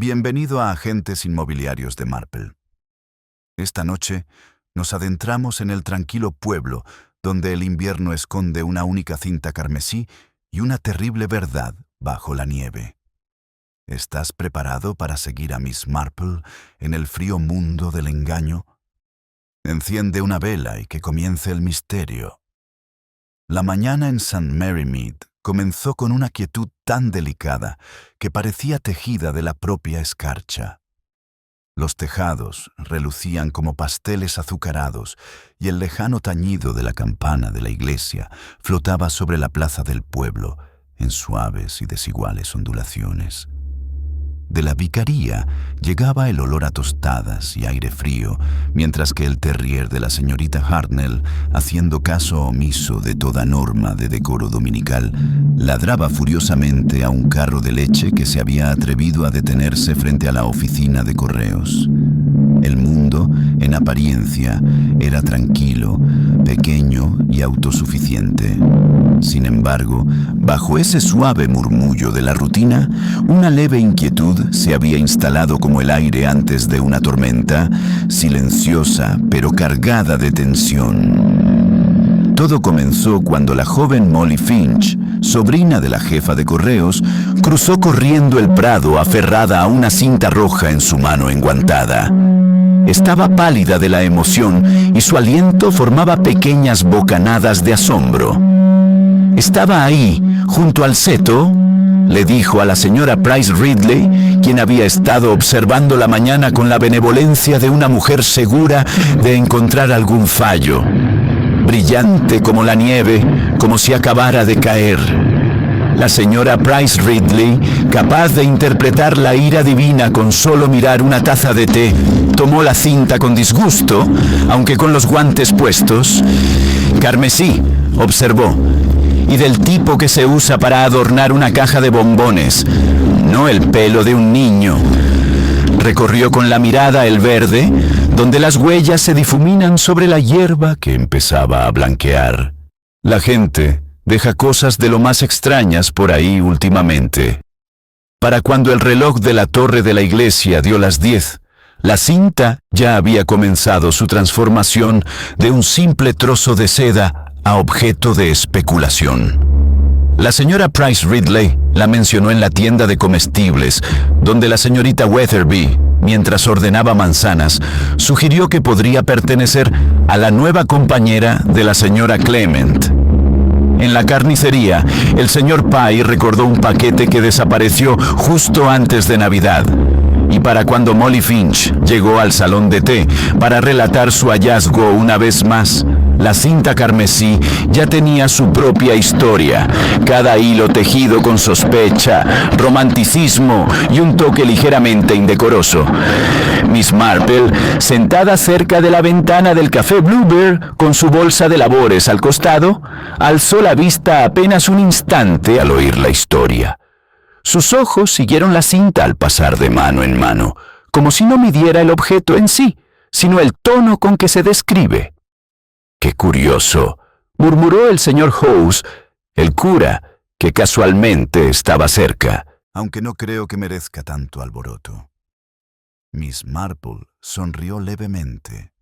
Bienvenido a Agentes Inmobiliarios de Marple. Esta noche nos adentramos en el tranquilo pueblo donde el invierno esconde una única cinta carmesí y una terrible verdad bajo la nieve. ¿Estás preparado para seguir a Miss Marple en el frío mundo del engaño? Enciende una vela y que comience el misterio. La mañana en St. Mary Mead comenzó con una quietud tan delicada que parecía tejida de la propia escarcha. Los tejados relucían como pasteles azucarados y el lejano tañido de la campana de la iglesia flotaba sobre la plaza del pueblo en suaves y desiguales ondulaciones. De la vicaría llegaba el olor a tostadas y aire frío, mientras que el terrier de la señorita Hartnell, haciendo caso omiso de toda norma de decoro dominical, ladraba furiosamente a un carro de leche que se había atrevido a detenerse frente a la oficina de correos. El mundo, en apariencia, era tranquilo, pequeño y autosuficiente. Sin embargo, bajo ese suave murmullo de la rutina, una leve inquietud se había instalado como el aire antes de una tormenta, silenciosa pero cargada de tensión. Todo comenzó cuando la joven Molly Finch, sobrina de la jefa de correos, cruzó corriendo el prado aferrada a una cinta roja en su mano enguantada. Estaba pálida de la emoción y su aliento formaba pequeñas bocanadas de asombro. Estaba ahí, junto al seto, le dijo a la señora Price Ridley, quien había estado observando la mañana con la benevolencia de una mujer segura de encontrar algún fallo. Brillante como la nieve, como si acabara de caer. La señora Price Ridley, capaz de interpretar la ira divina con solo mirar una taza de té, tomó la cinta con disgusto, aunque con los guantes puestos. «Carmesí», observó, «y del tipo que se usa para adornar una caja de bombones, no el pelo de un niño». Recorrió con la mirada el verde, donde las huellas se difuminan sobre la hierba que empezaba a blanquear. La gente deja cosas de lo más extrañas por ahí últimamente. Para cuando el reloj de la torre de la iglesia dio las 10, la cinta ya había comenzado su transformación de un simple trozo de seda a objeto de especulación. La señora Price Ridley la mencionó en la tienda de comestibles, donde la señorita Weatherby, mientras ordenaba manzanas, sugirió que podría pertenecer a la nueva compañera de la señora Clement. En la carnicería, el señor Pye recordó un paquete que desapareció justo antes de Navidad. Y para cuando Molly Finch llegó al salón de té para relatar su hallazgo una vez más, la cinta carmesí ya tenía su propia historia, cada hilo tejido con sospecha, romanticismo y un toque ligeramente indecoroso. Miss Marple, sentada cerca de la ventana del café Bluebird, con su bolsa de labores al costado, alzó la vista apenas un instante al oír la historia. Sus ojos siguieron la cinta al pasar de mano en mano, como si no midiera el objeto en sí, sino el tono con que se describe. «Qué curioso», murmuró el señor Howes, el cura, que casualmente estaba cerca. «Aunque no creo que merezca tanto alboroto». Miss Marple sonrió levemente.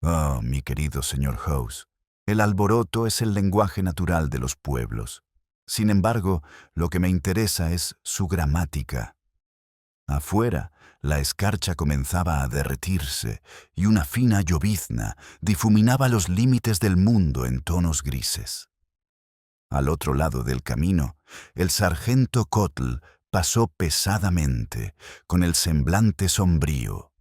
«Oh, mi querido señor Howes, el alboroto es el lenguaje natural de los pueblos. Sin embargo, lo que me interesa es su gramática». Afuera, la escarcha comenzaba a derretirse y una fina llovizna difuminaba los límites del mundo en tonos grises. Al otro lado del camino, el sargento Cottle pasó pesadamente, con el semblante sombrío.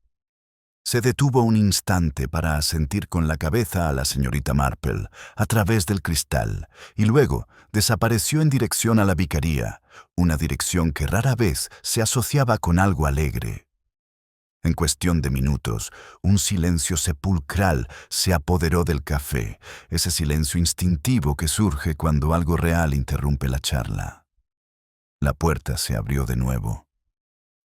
Se detuvo un instante para asentir con la cabeza a la señorita Marple a través del cristal y luego desapareció en dirección a la vicaría, una dirección que rara vez se asociaba con algo alegre. En cuestión de minutos, un silencio sepulcral se apoderó del café, ese silencio instintivo que surge cuando algo real interrumpe la charla. La puerta se abrió de nuevo.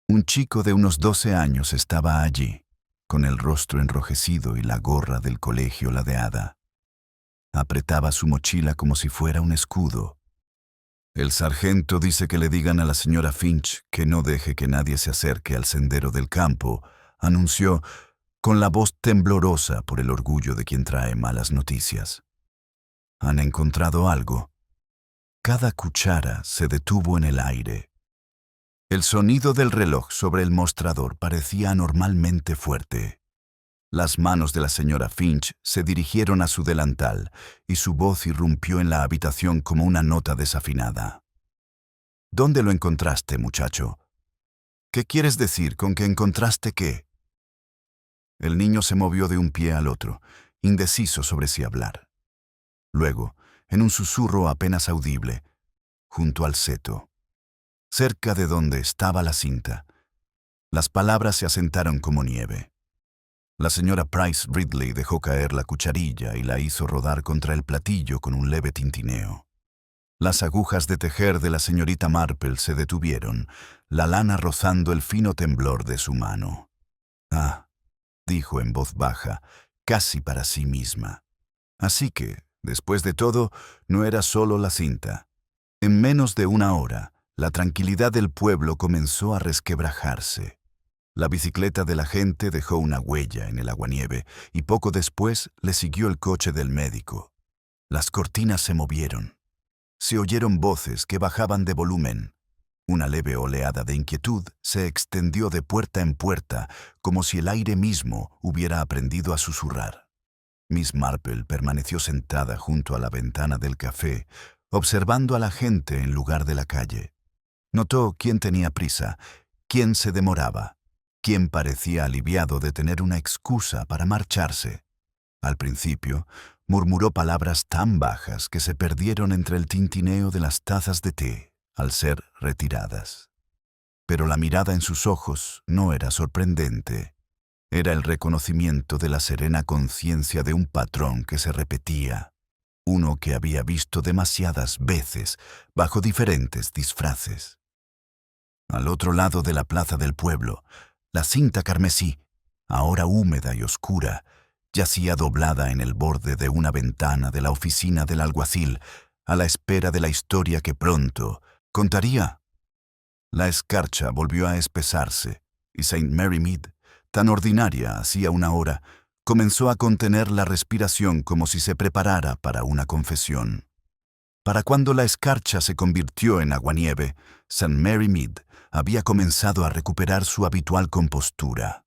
Un chico de unos 12 años estaba allí, con el rostro enrojecido y la gorra del colegio ladeada. Apretaba su mochila como si fuera un escudo. El sargento dice que le digan a la señora Finch que no deje que nadie se acerque al sendero del campo, anunció con la voz temblorosa por el orgullo de quien trae malas noticias. ¿Han encontrado algo? Cada cuchara se detuvo en el aire. El sonido del reloj sobre el mostrador parecía anormalmente fuerte. Las manos de la señora Finch se dirigieron a su delantal y su voz irrumpió en la habitación como una nota desafinada. ¿Dónde lo encontraste, muchacho? ¿Qué quieres decir con que encontraste qué? El niño se movió de un pie al otro, indeciso sobre si hablar. Luego, en un susurro apenas audible, junto al seto, cerca de donde estaba la cinta, las palabras se asentaron como nieve. La señora Price Ridley dejó caer la cucharilla y la hizo rodar contra el platillo con un leve tintineo. Las agujas de tejer de la señorita Marple se detuvieron, la lana rozando el fino temblor de su mano. «Ah», dijo en voz baja, casi para sí misma. Así que, después de todo, no era solo la cinta. En menos de una hora, la tranquilidad del pueblo comenzó a resquebrajarse. La bicicleta del agente dejó una huella en el aguanieve y poco después le siguió el coche del médico. Las cortinas se movieron. Se oyeron voces que bajaban de volumen. Una leve oleada de inquietud se extendió de puerta en puerta, como si el aire mismo hubiera aprendido a susurrar. Miss Marple permaneció sentada junto a la ventana del café, observando a la gente en lugar de la calle. Notó quién tenía prisa, quién se demoraba, quién parecía aliviado de tener una excusa para marcharse. Al principio, murmuró palabras tan bajas que se perdieron entre el tintineo de las tazas de té al ser retiradas. Pero la mirada en sus ojos no era sorprendente. Era el reconocimiento de la serena conciencia de un patrón que se repetía, uno que había visto demasiadas veces bajo diferentes disfraces. Al otro lado de la plaza del pueblo, la cinta carmesí, ahora húmeda y oscura, yacía doblada en el borde de una ventana de la oficina del alguacil, a la espera de la historia que pronto contaría. La escarcha volvió a espesarse, y St. Mary Mead, tan ordinaria hacía una hora, comenzó a contener la respiración como si se preparara para una confesión. Para cuando la escarcha se convirtió en aguanieve, St. Mary Mead había comenzado a recuperar su habitual compostura.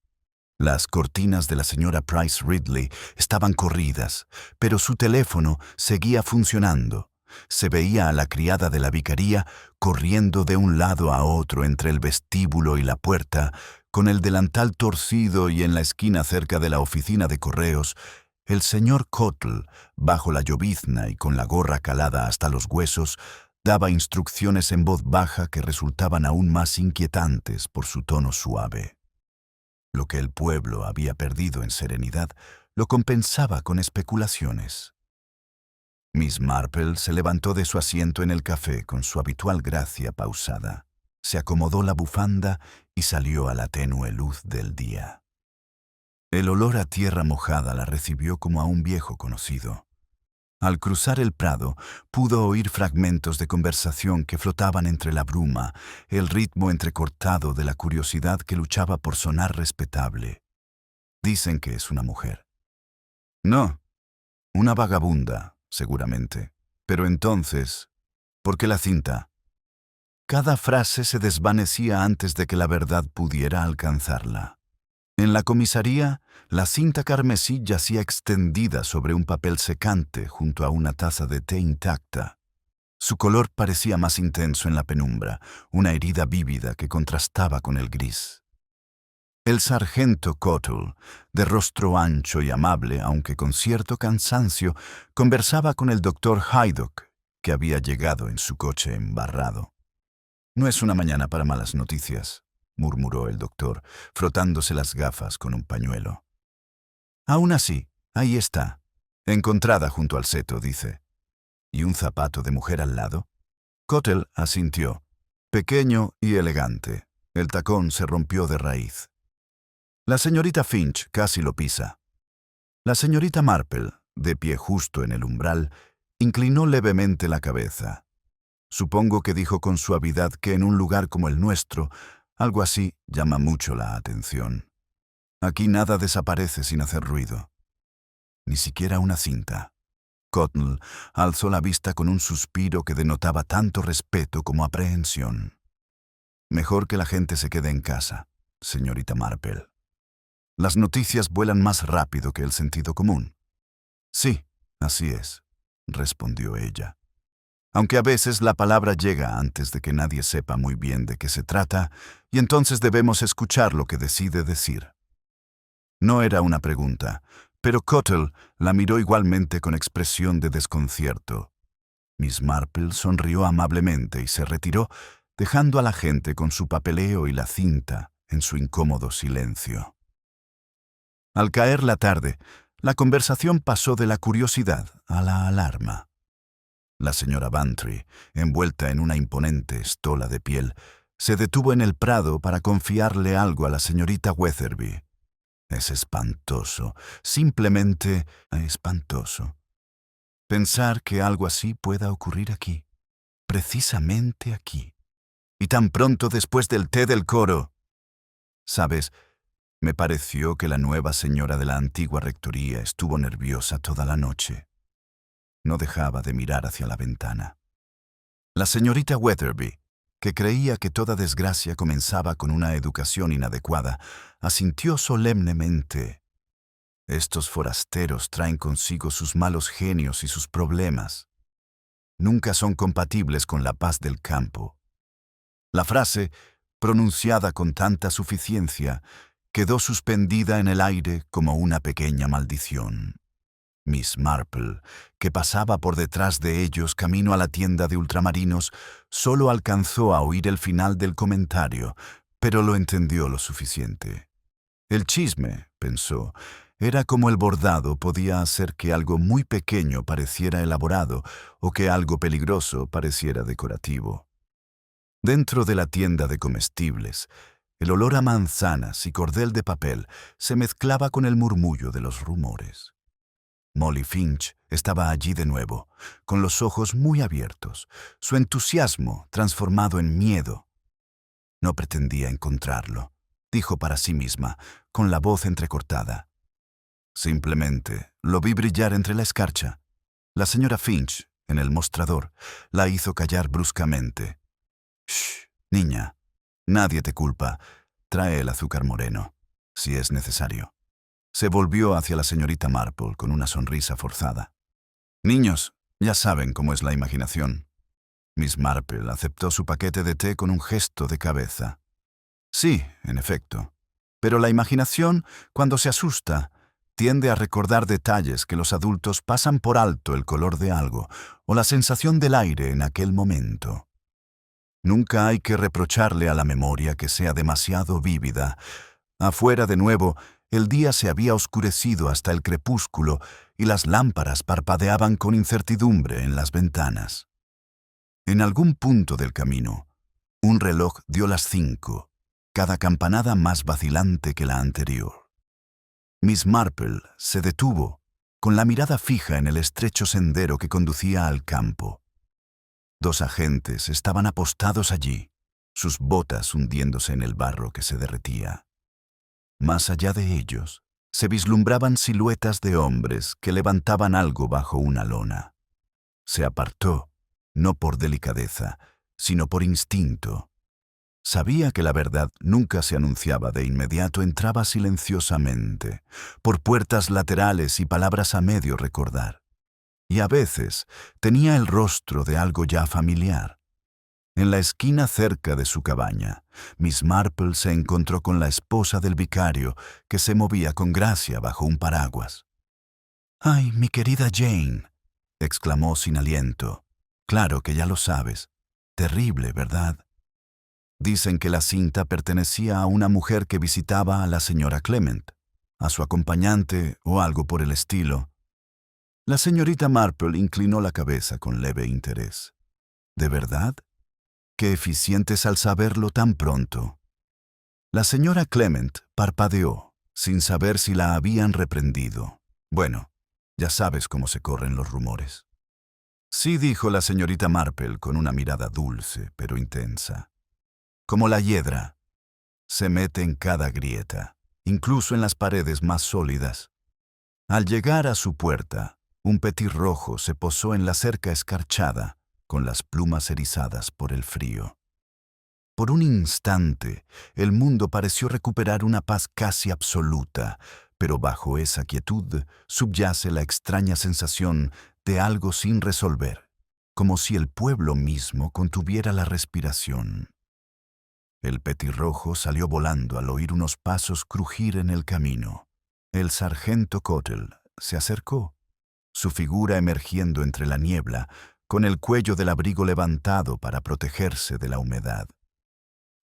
Las cortinas de la señora Price Ridley estaban corridas, pero su teléfono seguía funcionando. Se veía a la criada de la vicaría corriendo de un lado a otro entre el vestíbulo y la puerta, con el delantal torcido, y en la esquina cerca de la oficina de correos, el señor Cottle, bajo la llovizna y con la gorra calada hasta los huesos, daba instrucciones en voz baja que resultaban aún más inquietantes por su tono suave. Lo que el pueblo había perdido en serenidad lo compensaba con especulaciones. Miss Marple se levantó de su asiento en el café con su habitual gracia pausada, se acomodó la bufanda y salió a la tenue luz del día. El olor a tierra mojada la recibió como a un viejo conocido. Al cruzar el prado, pudo oír fragmentos de conversación que flotaban entre la bruma, el ritmo entrecortado de la curiosidad que luchaba por sonar respetable. Dicen que es una mujer. No, una vagabunda, seguramente. Pero entonces, ¿por qué la cinta? Cada frase se desvanecía antes de que la verdad pudiera alcanzarla. En la comisaría, la cinta carmesí yacía extendida sobre un papel secante junto a una taza de té intacta. Su color parecía más intenso en la penumbra, una herida vívida que contrastaba con el gris. El sargento Cottle, de rostro ancho y amable, aunque con cierto cansancio, conversaba con el doctor Haydock, que había llegado en su coche embarrado. «No es una mañana para malas noticias», murmuró el doctor, frotándose las gafas con un pañuelo. «Aún así, ahí está, encontrada junto al seto», dice. «¿Y un zapato de mujer al lado?» Cottle asintió. Pequeño y elegante. El tacón se rompió de raíz. La señorita Finch casi lo pisa. La señorita Marple, de pie justo en el umbral, inclinó levemente la cabeza. Supongo que dijo con suavidad que en un lugar como el nuestro, algo así llama mucho la atención. Aquí nada desaparece sin hacer ruido. Ni siquiera una cinta. Cotnell alzó la vista con un suspiro que denotaba tanto respeto como aprehensión. Mejor que la gente se quede en casa, señorita Marple. Las noticias vuelan más rápido que el sentido común. Sí, así es, respondió ella. Aunque a veces la palabra llega antes de que nadie sepa muy bien de qué se trata, y entonces debemos escuchar lo que decide decir. No era una pregunta, pero Cottle la miró igualmente con expresión de desconcierto. Miss Marple sonrió amablemente y se retiró, dejando a la gente con su papeleo y la cinta en su incómodo silencio. Al caer la tarde, la conversación pasó de la curiosidad a la alarma. La señora Bantry, envuelta en una imponente estola de piel, se detuvo en el prado para confiarle algo a la señorita Weatherby. Es espantoso, simplemente espantoso. Pensar que algo así pueda ocurrir aquí, precisamente aquí, y tan pronto después del té del coro. ¿Sabes? Me pareció que la nueva señora de la antigua rectoría estuvo nerviosa toda la noche. No dejaba de mirar hacia la ventana. La señorita Weatherby, que creía que toda desgracia comenzaba con una educación inadecuada, asintió solemnemente. Estos forasteros traen consigo sus malos genios y sus problemas. Nunca son compatibles con la paz del campo. La frase, pronunciada con tanta suficiencia, quedó suspendida en el aire como una pequeña maldición. Miss Marple, que pasaba por detrás de ellos camino a la tienda de ultramarinos, solo alcanzó a oír el final del comentario, pero lo entendió lo suficiente. El chisme, pensó, era como el bordado podía hacer que algo muy pequeño pareciera elaborado o que algo peligroso pareciera decorativo. Dentro de la tienda de comestibles, el olor a manzanas y cordel de papel se mezclaba con el murmullo de los rumores. Molly Finch estaba allí de nuevo, con los ojos muy abiertos, su entusiasmo transformado en miedo. No pretendía encontrarlo, dijo para sí misma, con la voz entrecortada. Simplemente lo vi brillar entre la escarcha. La señora Finch, en el mostrador, la hizo callar bruscamente. «Shh, niña, nadie te culpa. Trae el azúcar moreno, si es necesario». Se volvió hacia la señorita Marple con una sonrisa forzada. «Niños, ya saben cómo es la imaginación». Miss Marple aceptó su paquete de té con un gesto de cabeza. Sí, en efecto. Pero la imaginación, cuando se asusta, tiende a recordar detalles que los adultos pasan por alto, el color de algo o la sensación del aire en aquel momento. Nunca hay que reprocharle a la memoria que sea demasiado vívida. Afuera de nuevo, el día se había oscurecido hasta el crepúsculo y las lámparas parpadeaban con incertidumbre en las ventanas. En algún punto del camino, un reloj dio las 5, cada campanada más vacilante que la anterior. Miss Marple se detuvo, con la mirada fija en el estrecho sendero que conducía al campo. 2 agentes estaban apostados allí, sus botas hundiéndose en el barro que se derretía. Más allá de ellos, se vislumbraban siluetas de hombres que levantaban algo bajo una lona. Se apartó, no por delicadeza, sino por instinto. Sabía que la verdad nunca se anunciaba de inmediato, entraba silenciosamente, por puertas laterales y palabras a medio recordar. Y a veces tenía el rostro de algo ya familiar. En la esquina cerca de su cabaña, Miss Marple se encontró con la esposa del vicario, que se movía con gracia bajo un paraguas. «¡Ay, mi querida Jane!», exclamó sin aliento. «Claro que ya lo sabes. Terrible, ¿verdad? Dicen que la cinta pertenecía a una mujer que visitaba a la señora Clement, a su acompañante o algo por el estilo». La señorita Marple inclinó la cabeza con leve interés. «¿De verdad? Qué eficientes al saberlo tan pronto». La señora Clement parpadeó, sin saber si la habían reprendido. Bueno, ya sabes cómo se corren los rumores. Sí, dijo la señorita Marple con una mirada dulce pero intensa. Como la hiedra, se mete en cada grieta, incluso en las paredes más sólidas. Al llegar a su puerta, un petirrojo se posó en la cerca escarchada, con las plumas erizadas por el frío. Por un instante, el mundo pareció recuperar una paz casi absoluta, pero bajo esa quietud subyace la extraña sensación de algo sin resolver, como si el pueblo mismo contuviera la respiración. El petirrojo salió volando al oír unos pasos crujir en el camino. El sargento Cottle se acercó, su figura emergiendo entre la niebla, con el cuello del abrigo levantado para protegerse de la humedad.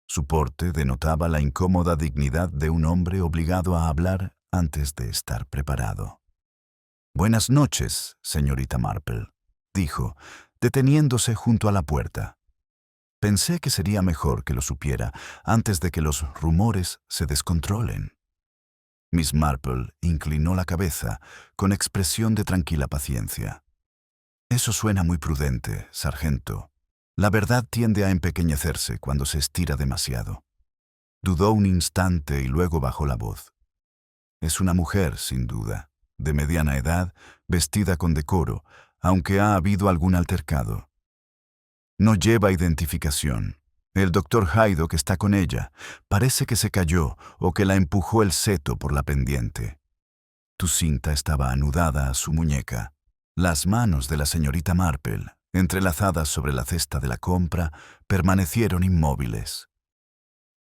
Su porte denotaba la incómoda dignidad de un hombre obligado a hablar antes de estar preparado. «Buenas noches, señorita Marple», dijo, deteniéndose junto a la puerta. «Pensé que sería mejor que lo supiera antes de que los rumores se descontrolen». Miss Marple inclinó la cabeza con expresión de tranquila paciencia. «Eso suena muy prudente, sargento. La verdad tiende a empequeñecerse cuando se estira demasiado». Dudó un instante y luego bajó la voz. «Es una mujer, sin duda, de mediana edad, vestida con decoro, aunque ha habido algún altercado. No lleva identificación. El doctor Haydock está con ella. Parece que se cayó o que la empujó el seto por la pendiente. Tu cinta estaba anudada a su muñeca. Las manos de la señorita Marple, entrelazadas sobre la cesta de la compra, permanecieron inmóviles.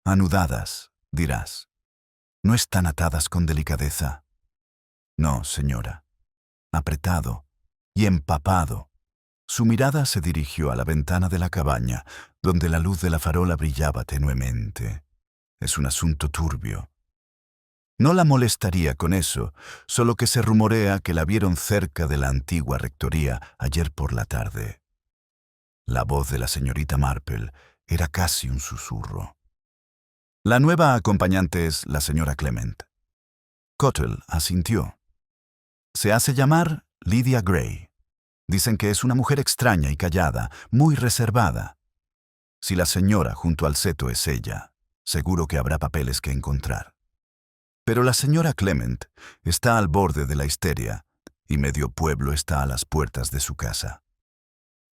Anudadas, dirás. ¿No están atadas con delicadeza? No, señora. Apretado y empapado. Su mirada se dirigió a la ventana de la cabaña, donde la luz de la farola brillaba tenuemente. Es un asunto turbio. No la molestaría con eso, solo que se rumorea que la vieron cerca de la antigua rectoría ayer por la tarde. La voz de la señorita Marple era casi un susurro. La nueva acompañante es la señora Clement. Cottle asintió. Se hace llamar Lydia Gray. Dicen que es una mujer extraña y callada, muy reservada. Si la señora junto al seto es ella, seguro que habrá papeles que encontrar. Pero la señora Clement está al borde de la histeria y medio pueblo está a las puertas de su casa.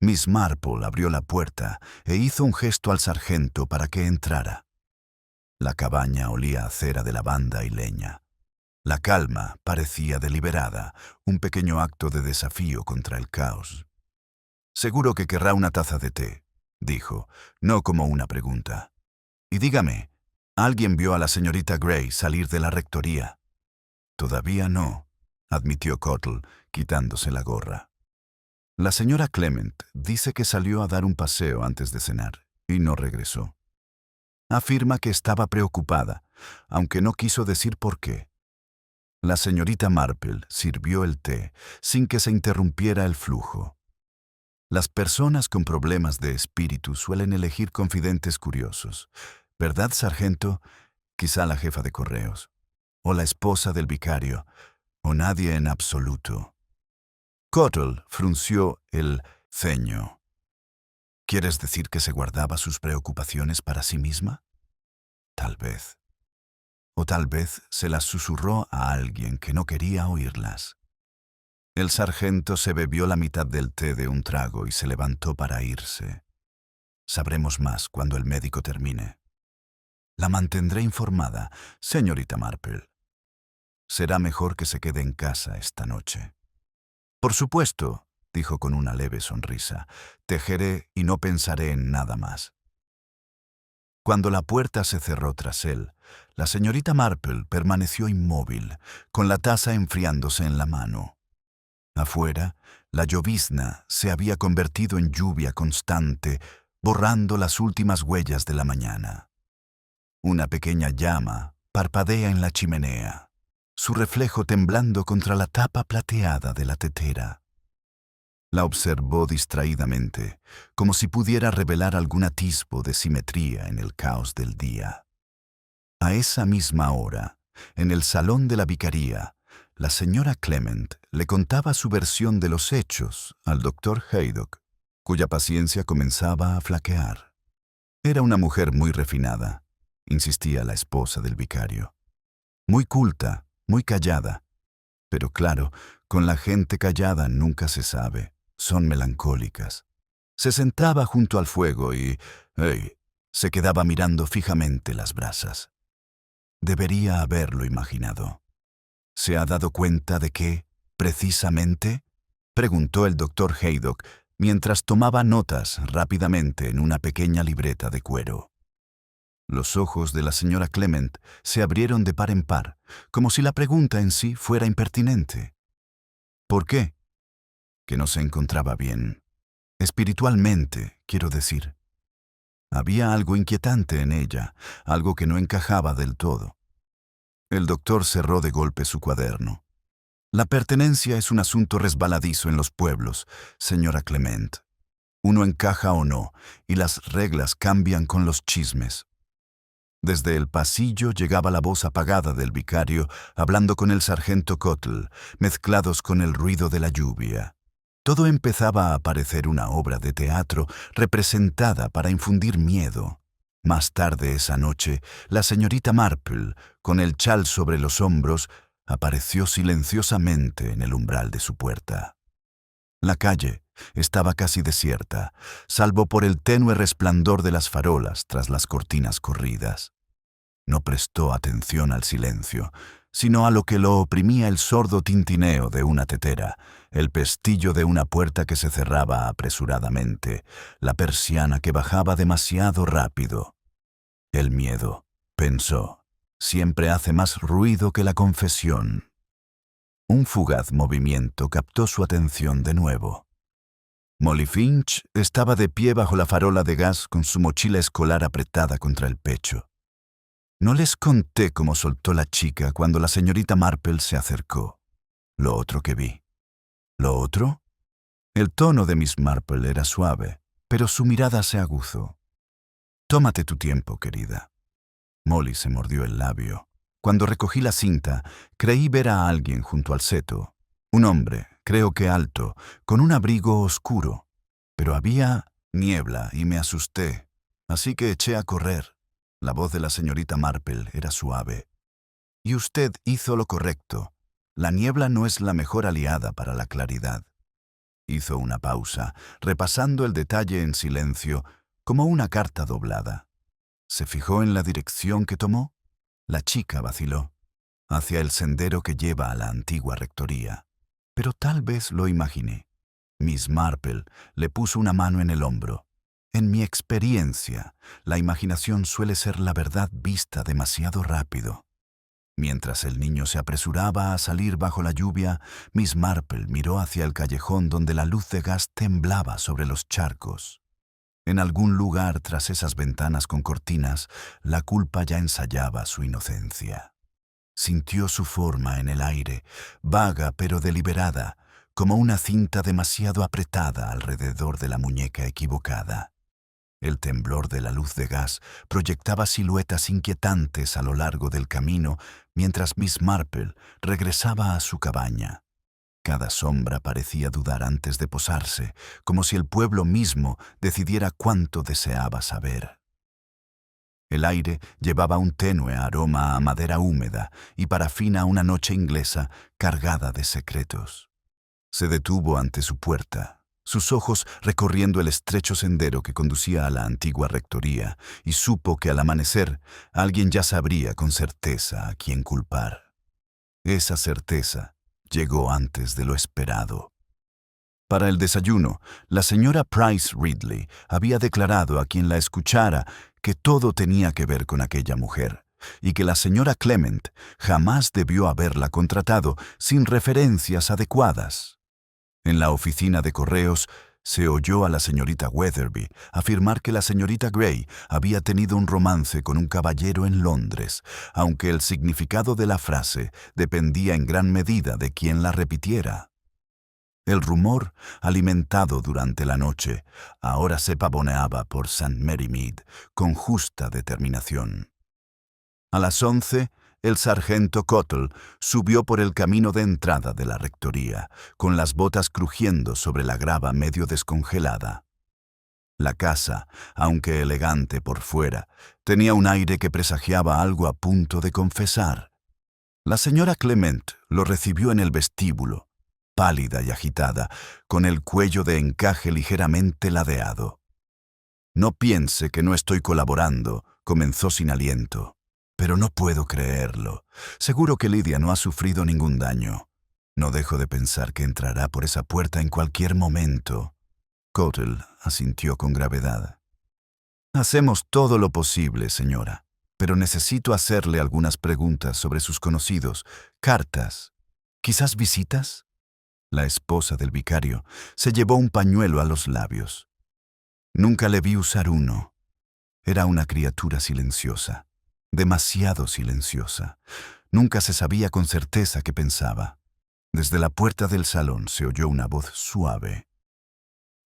Miss Marple abrió la puerta e hizo un gesto al sargento para que entrara. La cabaña olía a cera de lavanda y leña. La calma parecía deliberada, un pequeño acto de desafío contra el caos. «Seguro que querrá una taza de té», dijo, no como una pregunta. «Y dígame, ¿alguien vio a la señorita Gray salir de la rectoría?» «Todavía no», admitió Cottle, quitándose la gorra. «La señora Clement dice que salió a dar un paseo antes de cenar y no regresó. Afirma que estaba preocupada, aunque no quiso decir por qué». La señorita Marple sirvió el té sin que se interrumpiera el flujo. Las personas con problemas de espíritu suelen elegir confidentes curiosos. ¿Verdad, sargento? Quizá la jefa de correos, o la esposa del vicario, o nadie en absoluto. Cottle frunció el ceño. ¿Quieres decir que se guardaba sus preocupaciones para sí misma? Tal vez. O tal vez se las susurró a alguien que no quería oírlas. El sargento se bebió la mitad del té de un trago y se levantó para irse. Sabremos más cuando el médico termine. La mantendré informada, señorita Marple. Será mejor que se quede en casa esta noche. Por supuesto, dijo con una leve sonrisa, tejeré y no pensaré en nada más. Cuando la puerta se cerró tras él, la señorita Marple permaneció inmóvil, con la taza enfriándose en la mano. Afuera, la llovizna se había convertido en lluvia constante, borrando las últimas huellas de la mañana. Una pequeña llama parpadea en la chimenea, su reflejo temblando contra la tapa plateada de la tetera. La observó distraídamente, como si pudiera revelar algún atisbo de simetría en el caos del día. A esa misma hora, en el salón de la vicaría, la señora Clement le contaba su versión de los hechos al doctor Haydock, cuya paciencia comenzaba a flaquear. Era una mujer muy refinada, insistía la esposa del vicario. Muy culta, muy callada. Pero claro, con la gente callada nunca se sabe, son melancólicas. Se sentaba junto al fuego y se quedaba mirando fijamente las brasas. Debería haberlo imaginado. ¿Se ha dado cuenta de qué, precisamente? Preguntó el doctor Haydock mientras tomaba notas rápidamente en una pequeña libreta de cuero. Los ojos de la señora Clement se abrieron de par en par, como si la pregunta en sí fuera impertinente. ¿Por qué? Que no se encontraba bien. Espiritualmente, quiero decir. Había algo inquietante en ella, algo que no encajaba del todo. El doctor cerró de golpe su cuaderno. La pertenencia es un asunto resbaladizo en los pueblos, señora Clement. Uno encaja o no, y las reglas cambian con los chismes. Desde el pasillo llegaba la voz apagada del vicario hablando con el sargento Cottle, mezclados con el ruido de la lluvia. Todo empezaba a parecer una obra de teatro representada para infundir miedo. Más tarde esa noche, la señorita Marple, con el chal sobre los hombros, apareció silenciosamente en el umbral de su puerta. La calle estaba casi desierta, salvo por el tenue resplandor de las farolas tras las cortinas corridas. No prestó atención al silencio, sino a lo que lo oprimía el sordo tintineo de una tetera, el pestillo de una puerta que se cerraba apresuradamente, la persiana que bajaba demasiado rápido. El miedo, pensó, siempre hace más ruido que la confesión. Un fugaz movimiento captó su atención de nuevo. Molly Finch estaba de pie bajo la farola de gas con su mochila escolar apretada contra el pecho. No les conté cómo soltó la chica cuando la señorita Marple se acercó. Lo otro que vi. ¿Lo otro? El tono de Miss Marple era suave, pero su mirada se aguzó. Tómate tu tiempo, querida. Molly se mordió el labio. Cuando recogí la cinta, creí ver a alguien junto al seto. Un hombre, creo que alto, con un abrigo oscuro. Pero había niebla y me asusté, así que eché a correr. La voz de la señorita Marple era suave. Y usted hizo lo correcto. La niebla no es la mejor aliada para la claridad. Hizo una pausa, repasando el detalle en silencio, como una carta doblada. ¿Se fijó en la dirección que tomó? La chica vaciló, hacia el sendero que lleva a la antigua rectoría. Pero tal vez lo imaginé. Miss Marple le puso una mano en el hombro. En mi experiencia, la imaginación suele ser la verdad vista demasiado rápido. Mientras el niño se apresuraba a salir bajo la lluvia, Miss Marple miró hacia el callejón donde la luz de gas temblaba sobre los charcos. En algún lugar tras esas ventanas con cortinas, la culpa ya ensayaba su inocencia. Sintió su forma en el aire, vaga pero deliberada, como una cinta demasiado apretada alrededor de la muñeca equivocada. El temblor de la luz de gas proyectaba siluetas inquietantes a lo largo del camino mientras Miss Marple regresaba a su cabaña. Cada sombra parecía dudar antes de posarse, como si el pueblo mismo decidiera cuánto deseaba saber. El aire llevaba un tenue aroma a madera húmeda y parafina a una noche inglesa cargada de secretos. Se detuvo ante su puerta, sus ojos recorriendo el estrecho sendero que conducía a la antigua rectoría, y supo que al amanecer alguien ya sabría con certeza a quién culpar. Esa certeza llegó antes de lo esperado. Para el desayuno, la señora Price Ridley había declarado a quien la escuchara que todo tenía que ver con aquella mujer, y que la señora Clement jamás debió haberla contratado sin referencias adecuadas. En la oficina de correos se oyó a la señorita Weatherby afirmar que la señorita Gray había tenido un romance con un caballero en Londres, aunque el significado de la frase dependía en gran medida de quien la repitiera. El rumor, alimentado durante la noche, ahora se pavoneaba por St. Mary Mead con justa determinación. A las 11, el sargento Cottle subió por el camino de entrada de la rectoría, con las botas crujiendo sobre la grava medio descongelada. La casa, aunque elegante por fuera, tenía un aire que presagiaba algo a punto de confesar. La señora Clement lo recibió en el vestíbulo, pálida y agitada, con el cuello de encaje ligeramente ladeado. «No piense que no estoy colaborando», comenzó sin aliento. «Pero no puedo creerlo. Seguro que Lydia no ha sufrido ningún daño. No dejo de pensar que entrará por esa puerta en cualquier momento». Cottle asintió con gravedad. «Hacemos todo lo posible, señora, pero necesito hacerle algunas preguntas sobre sus conocidos, cartas, quizás visitas». La esposa del vicario se llevó un pañuelo a los labios. «Nunca le vi usar uno. Era una criatura silenciosa, demasiado silenciosa. Nunca se sabía con certeza qué pensaba. Desde la puerta del salón se oyó una voz suave.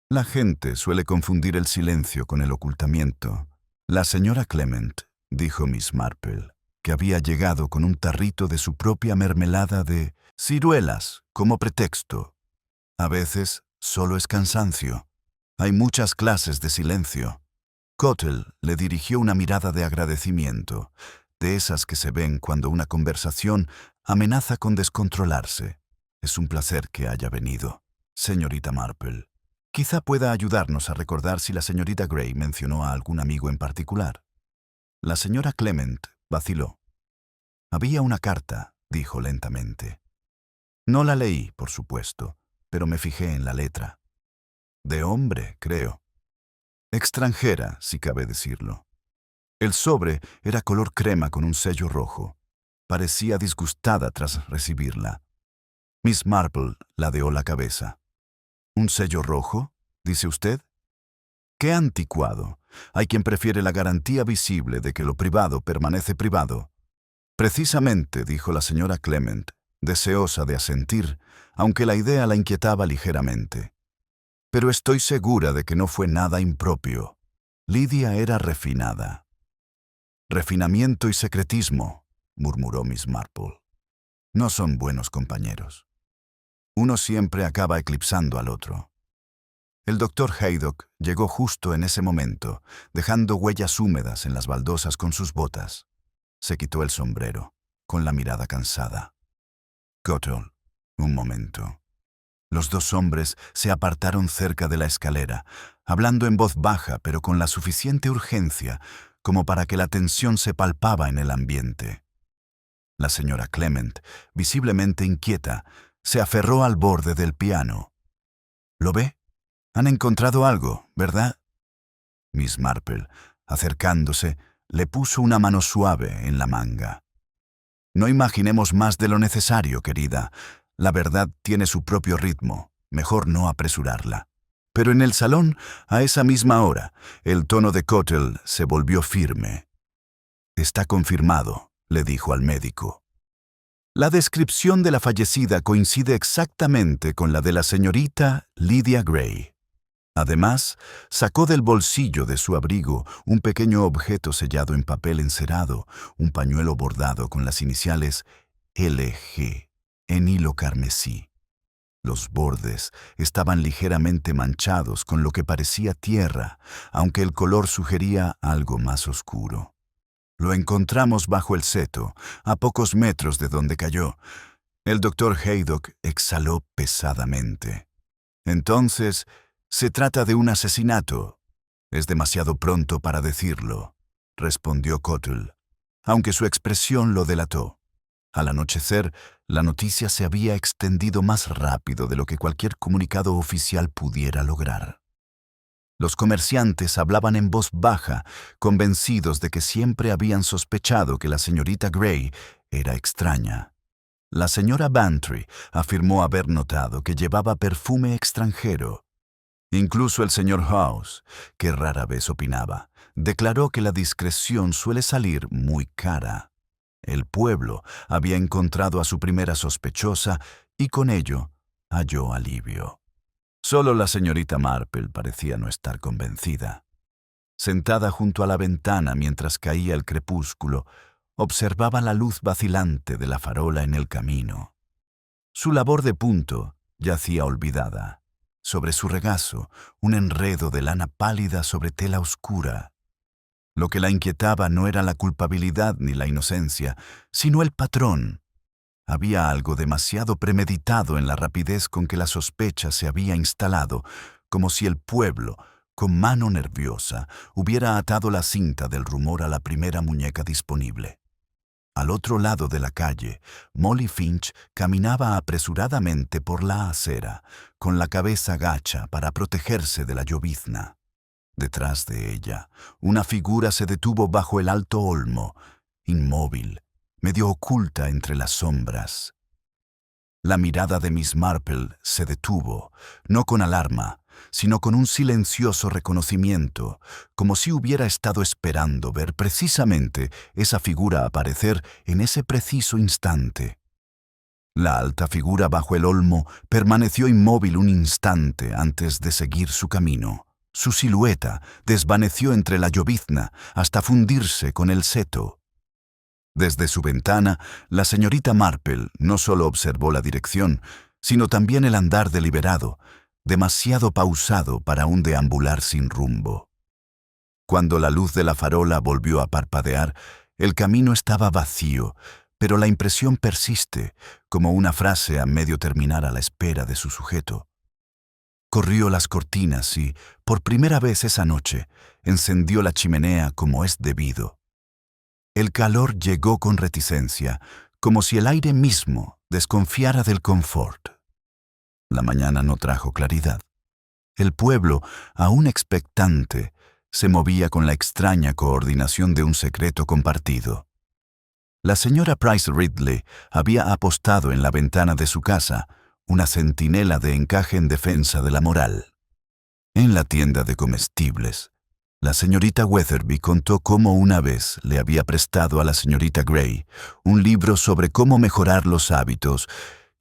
La gente suele confundir el silencio con el ocultamiento. La señora Clement», dijo Miss Marple, que había llegado con un tarrito de su propia mermelada de ciruelas como pretexto. «A veces solo es cansancio. Hay muchas clases de silencio». Cottle le dirigió una mirada de agradecimiento, de esas que se ven cuando una conversación amenaza con descontrolarse. «Es un placer que haya venido, señorita Marple. Quizá pueda ayudarnos a recordar si la señorita Gray mencionó a algún amigo en particular». La señora Clement vaciló. «Había una carta», dijo lentamente. «No la leí, por supuesto, pero me fijé en la letra. De hombre, creo. Extranjera, si cabe decirlo. El sobre era color crema con un sello rojo. Parecía disgustada tras recibirla». Miss Marple ladeó la cabeza. «¿Un sello rojo? ¿Dice usted? ¡Qué anticuado! Hay quien prefiere la garantía visible de que lo privado permanece privado». «Precisamente», dijo la señora Clement, deseosa de asentir, aunque la idea la inquietaba ligeramente. «Pero estoy segura de que no fue nada impropio. Lydia era refinada». «Refinamiento y secretismo», murmuró Miss Marple. «No son buenos compañeros. Uno siempre acaba eclipsando al otro». El doctor Haydock llegó justo en ese momento, dejando huellas húmedas en las baldosas con sus botas. Se quitó el sombrero, con la mirada cansada. «Cottle, un momento». Los dos hombres se apartaron cerca de la escalera, hablando en voz baja pero con la suficiente urgencia como para que la tensión se palpaba en el ambiente. La señora Clement, visiblemente inquieta, se aferró al borde del piano. «¿Lo ve? Han encontrado algo, ¿verdad?» Miss Marple, acercándose, le puso una mano suave en la manga. «No imaginemos más de lo necesario, querida. La verdad tiene su propio ritmo. Mejor no apresurarla». Pero en el salón, a esa misma hora, el tono de Cottle se volvió firme. «Está confirmado», le dijo al médico. «La descripción de la fallecida coincide exactamente con la de la señorita Lydia Gray». Además, sacó del bolsillo de su abrigo un pequeño objeto sellado en papel encerado, un pañuelo bordado con las iniciales LG en hilo carmesí. Los bordes estaban ligeramente manchados con lo que parecía tierra, aunque el color sugería algo más oscuro. «Lo encontramos bajo el seto, a pocos metros de donde cayó». El doctor Haydock exhaló pesadamente. «Entonces, se trata de un asesinato». «Es demasiado pronto para decirlo», respondió Cottle, aunque su expresión lo delató. Al anochecer, la noticia se había extendido más rápido de lo que cualquier comunicado oficial pudiera lograr. Los comerciantes hablaban en voz baja, convencidos de que siempre habían sospechado que la señorita Gray era extraña. La señora Bantry afirmó haber notado que llevaba perfume extranjero. Incluso el señor House, que rara vez opinaba, declaró que la discreción suele salir muy cara. El pueblo había encontrado a su primera sospechosa y con ello halló alivio. Solo la señorita Marple parecía no estar convencida. Sentada junto a la ventana mientras caía el crepúsculo, Observaba la luz vacilante de la farola en el camino. Su labor de punto yacía olvidada. Sobre su regazo, un enredo de lana pálida sobre tela oscura. Lo que la inquietaba no era la culpabilidad ni la inocencia, sino el patrón. Había algo demasiado premeditado en la rapidez con que la sospecha se había instalado, como si el pueblo, con mano nerviosa, hubiera atado la cinta del rumor a la primera muñeca disponible. Al otro lado de la calle, Molly Finch caminaba apresuradamente por la acera, con la cabeza gacha para protegerse de la llovizna. Detrás de ella, una figura se detuvo bajo el alto olmo, inmóvil, medio oculta entre las sombras. La mirada de Miss Marple se detuvo, no con alarma, sino con un silencioso reconocimiento, como si hubiera estado esperando ver precisamente esa figura aparecer en ese preciso instante. La alta figura bajo el olmo permaneció inmóvil un instante antes de seguir su camino. Su silueta desvaneció entre la llovizna hasta fundirse con el seto. Desde su ventana, la señorita Marple no solo observó la dirección, sino también el andar deliberado, demasiado pausado para un deambular sin rumbo. Cuando la luz de la farola volvió a parpadear, el camino estaba vacío, pero la impresión persiste, como una frase a medio terminar a la espera de su sujeto. Corrió las cortinas y, por primera vez esa noche, encendió la chimenea como es debido. El calor llegó con reticencia, como si el aire mismo desconfiara del confort. La mañana no trajo claridad. El pueblo, aún expectante, se movía con la extraña coordinación de un secreto compartido. La señora Price Ridley había apostado en la ventana de su casa una centinela de encaje en defensa de la moral. En la tienda de comestibles, la señorita Weatherby contó cómo una vez le había prestado a la señorita Gray un libro sobre cómo mejorar los hábitos,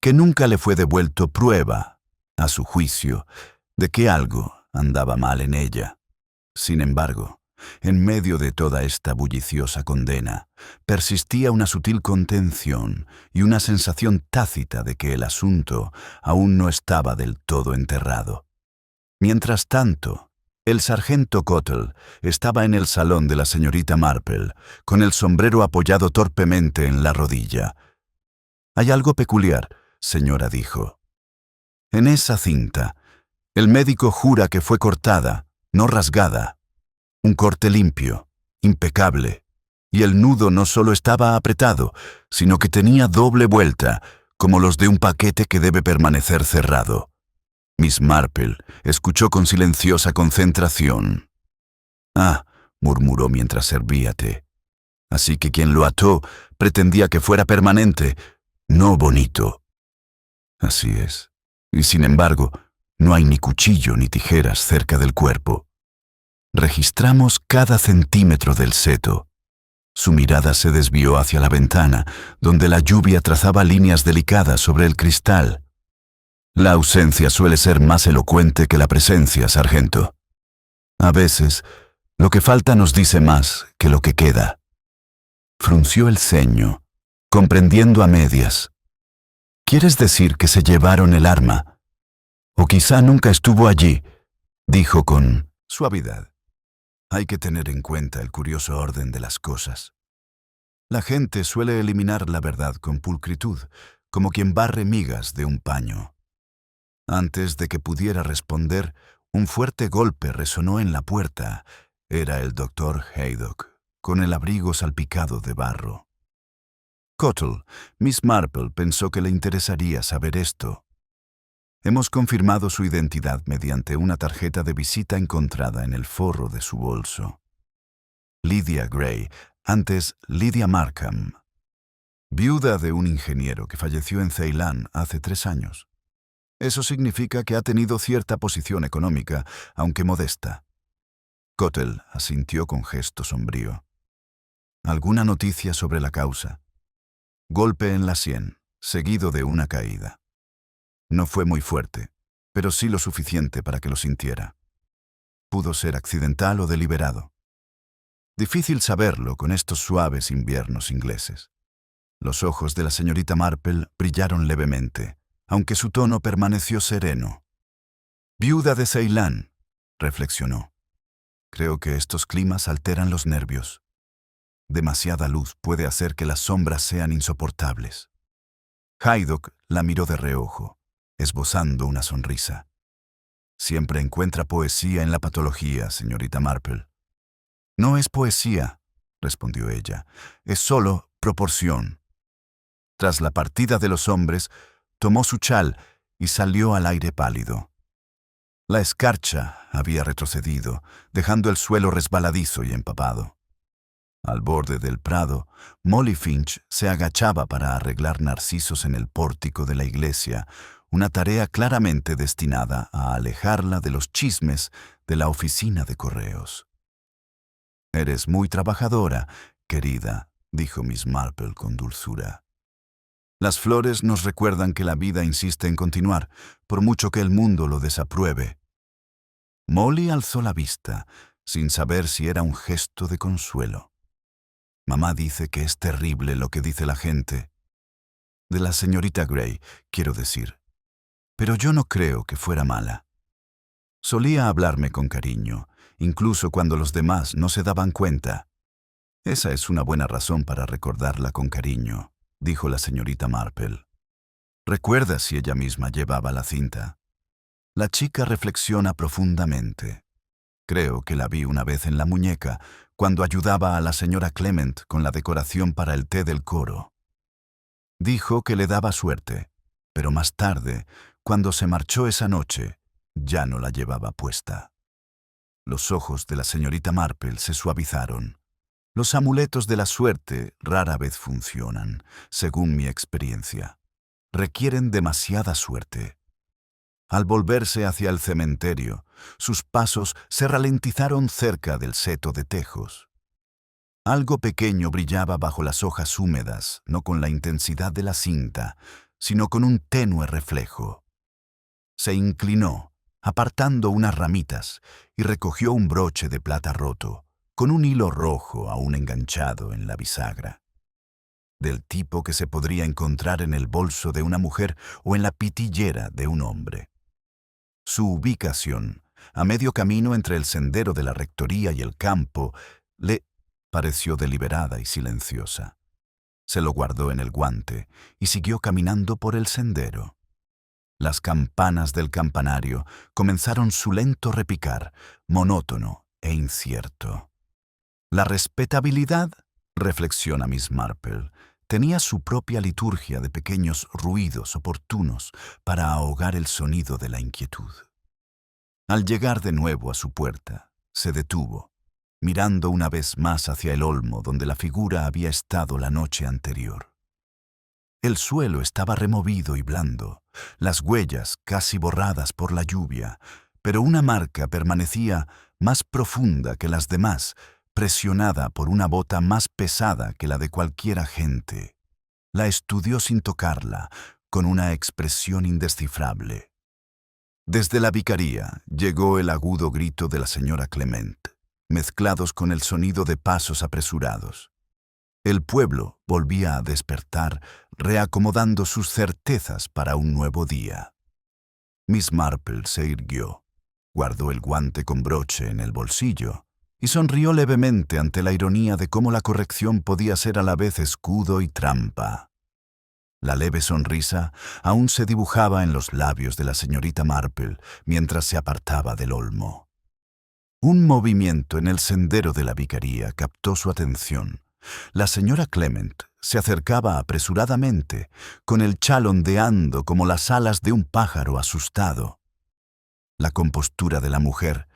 que nunca le fue devuelto prueba, a su juicio, de que algo andaba mal en ella. Sin embargo, en medio de toda esta bulliciosa condena, persistía una sutil contención y una sensación tácita de que el asunto aún no estaba del todo enterrado. Mientras tanto, el sargento Cottle estaba en el salón de la señorita Marple, con el sombrero apoyado torpemente en la rodilla. «Hay algo peculiar», señora dijo. «En esa cinta, el médico jura que fue cortada, no rasgada. Un corte limpio, impecable, y el nudo no solo estaba apretado, sino que tenía doble vuelta, como los de un paquete que debe permanecer cerrado». Miss Marple escuchó con silenciosa concentración. «Ah», murmuró mientras servía té. «Así que quien lo ató pretendía que fuera permanente, no bonito». «Así es. Y sin embargo, no hay ni cuchillo ni tijeras cerca del cuerpo. Registramos cada centímetro del seto». Su mirada se desvió hacia la ventana, donde la lluvia trazaba líneas delicadas sobre el cristal. «La ausencia suele ser más elocuente que la presencia, sargento. A veces, lo que falta nos dice más que lo que queda». Frunció el ceño, comprendiendo a medias. «¿Quieres decir que se llevaron el arma? O quizá nunca estuvo allí», dijo con suavidad. «Hay que tener en cuenta el curioso orden de las cosas. La gente suele eliminar la verdad con pulcritud, como quien barre migas de un paño». Antes de que pudiera responder, un fuerte golpe resonó en la puerta. Era el doctor Haydock, con el abrigo salpicado de barro. «Cottle, Miss Marple pensó que le interesaría saber esto. Hemos confirmado su identidad mediante una tarjeta de visita encontrada en el forro de su bolso. Lydia Gray, antes Lydia Markham, viuda de un ingeniero que falleció en Ceilán hace 3 años. Eso significa que ha tenido cierta posición económica, aunque modesta». Cottle asintió con gesto sombrío. «¿Alguna noticia sobre la causa?» «Golpe en la sien, seguido de una caída. No fue muy fuerte, pero sí lo suficiente para que lo sintiera. Pudo ser accidental o deliberado». Difícil saberlo con estos suaves inviernos ingleses. Los ojos de la señorita Marple brillaron levemente, aunque su tono permaneció sereno. Viuda de Ceilán, reflexionó. Creo que estos climas alteran los nervios. Demasiada luz puede hacer que las sombras sean insoportables. Haydock la miró de reojo, esbozando una sonrisa. Siempre encuentra poesía en la patología, señorita Marple. No es poesía, respondió ella, es solo proporción. Tras la partida de los hombres, tomó su chal y salió al aire pálido. La escarcha había retrocedido, dejando el suelo resbaladizo y empapado. Al borde del prado, Molly Finch se agachaba para arreglar narcisos en el pórtico de la iglesia, una tarea claramente destinada a alejarla de los chismes de la oficina de correos. «Eres muy trabajadora, querida», dijo Miss Marple con dulzura. «Las flores nos recuerdan que la vida insiste en continuar, por mucho que el mundo lo desapruebe». Molly alzó la vista, sin saber si era un gesto de consuelo. «Mamá dice que es terrible lo que dice la gente. De la señorita Gray, quiero decir. Pero yo no creo que fuera mala. Solía hablarme con cariño, incluso cuando los demás no se daban cuenta. Esa es una buena razón para recordarla con cariño», dijo la señorita Marple. «¿Recuerda si ella misma llevaba la cinta?» La chica reflexiona profundamente. «Creo que la vi una vez en la muñeca, cuando ayudaba a la señora Clement con la decoración para el té del coro. Dijo que le daba suerte, pero más tarde, cuando se marchó esa noche, ya no la llevaba puesta». Los ojos de la señorita Marple se suavizaron. «Los amuletos de la suerte rara vez funcionan, según mi experiencia. Requieren demasiada suerte». Al volverse hacia el cementerio, sus pasos se ralentizaron cerca del seto de tejos. Algo pequeño brillaba bajo las hojas húmedas, no con la intensidad de la cinta, sino con un tenue reflejo. Se inclinó, apartando unas ramitas, y recogió un broche de plata roto, con un hilo rojo aún enganchado en la bisagra. Del tipo que se podría encontrar en el bolso de una mujer o en la pitillera de un hombre. Su ubicación, a medio camino entre el sendero de la rectoría y el campo, le pareció deliberada y silenciosa. Se lo guardó en el guante y siguió caminando por el sendero. Las campanas del campanario comenzaron su lento repicar, monótono e incierto. La respetabilidad, reflexiona Miss Marple, tenía su propia liturgia de pequeños ruidos oportunos para ahogar el sonido de la inquietud. Al llegar de nuevo a su puerta, se detuvo, mirando una vez más hacia el olmo donde la figura había estado la noche anterior. El suelo estaba removido y blando, las huellas casi borradas por la lluvia, pero una marca permanecía más profunda que las demás, presionada por una bota más pesada que la de cualquier agente. La estudió sin tocarla, con una expresión indescifrable. Desde la vicaría llegó el agudo grito de la señora Clement, mezclados con el sonido de pasos apresurados. El pueblo volvía a despertar, reacomodando sus certezas para un nuevo día. Miss Marple se irguió, guardó el guante con broche en el bolsillo y sonrió levemente ante la ironía de cómo la corrección podía ser a la vez escudo y trampa. La leve sonrisa aún se dibujaba en los labios de la señorita Marple mientras se apartaba del olmo. Un movimiento en el sendero de la vicaría captó su atención. La señora Clement se acercaba apresuradamente, con el chal ondeando como las alas de un pájaro asustado. La compostura de la mujer,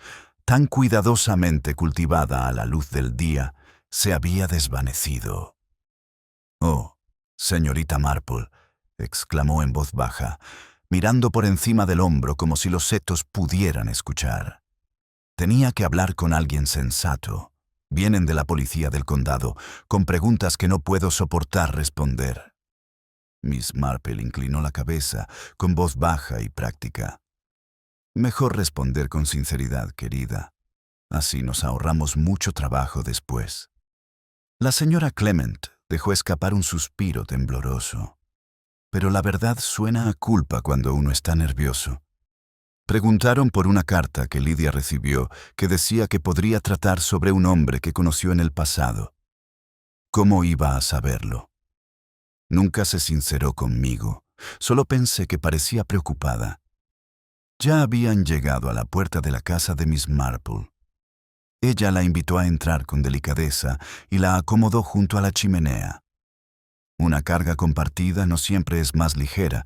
tan cuidadosamente cultivada a la luz del día, se había desvanecido. «Oh, señorita Marple», exclamó en voz baja, mirando por encima del hombro como si los setos pudieran escuchar. Tenía que hablar con alguien sensato. Vienen de la policía del condado, con preguntas que no puedo soportar responder. Miss Marple inclinó la cabeza, con voz baja y práctica. «Mejor responder con sinceridad, querida. Así nos ahorramos mucho trabajo después. La señora Clement dejó escapar un suspiro tembloroso. Pero la verdad suena a culpa cuando uno está nervioso. Preguntaron por una carta que Lydia recibió que decía que podría tratar sobre un hombre que conoció en el pasado. ¿Cómo iba a saberlo? Nunca se sinceró conmigo. Solo pensé que parecía preocupada. Ya habían llegado a la puerta de la casa de Miss Marple. Ella la invitó a entrar con delicadeza y la acomodó junto a la chimenea. Una carga compartida no siempre es más ligera,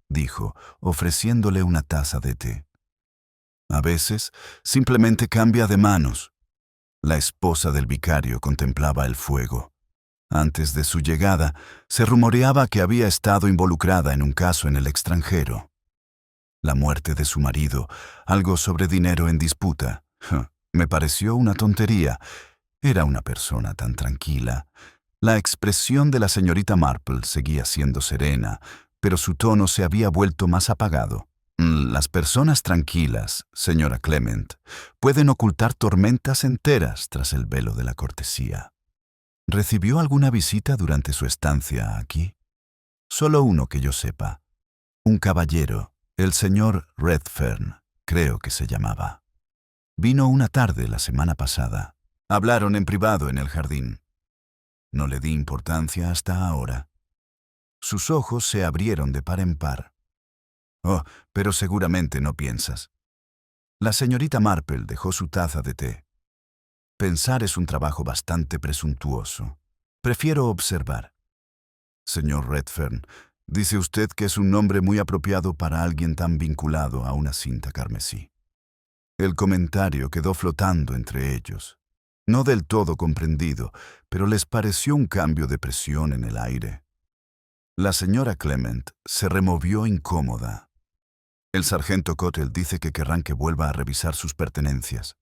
dijo, ofreciéndole una taza de té. A veces, simplemente cambia de manos. La esposa del vicario contemplaba el fuego. Antes de su llegada, se rumoreaba que había estado involucrada en un caso en el extranjero. La muerte de su marido, algo sobre dinero en disputa. Me pareció una tontería. Era una persona tan tranquila. La expresión de la señorita Marple seguía siendo serena, pero su tono se había vuelto más apagado. Las personas tranquilas, señora Clement, pueden ocultar tormentas enteras tras el velo de la cortesía. ¿Recibió alguna visita durante su estancia aquí? Solo uno que yo sepa. Un caballero, el señor Redfern, creo que se llamaba. Vino una tarde la semana pasada. Hablaron en privado en el jardín. No le di importancia hasta ahora. Sus ojos se abrieron de par en par. Oh, pero seguramente no piensas. La señorita Marple dejó su taza de té. Pensar es un trabajo bastante presuntuoso. Prefiero observar. Señor Redfern, dice usted que es un nombre muy apropiado para alguien tan vinculado a una cinta carmesí. El comentario quedó flotando entre ellos. No del todo comprendido, pero les pareció un cambio de presión en el aire. La señora Clement se removió incómoda. El sargento Cottle dice que querrán que vuelva a revisar sus pertenencias.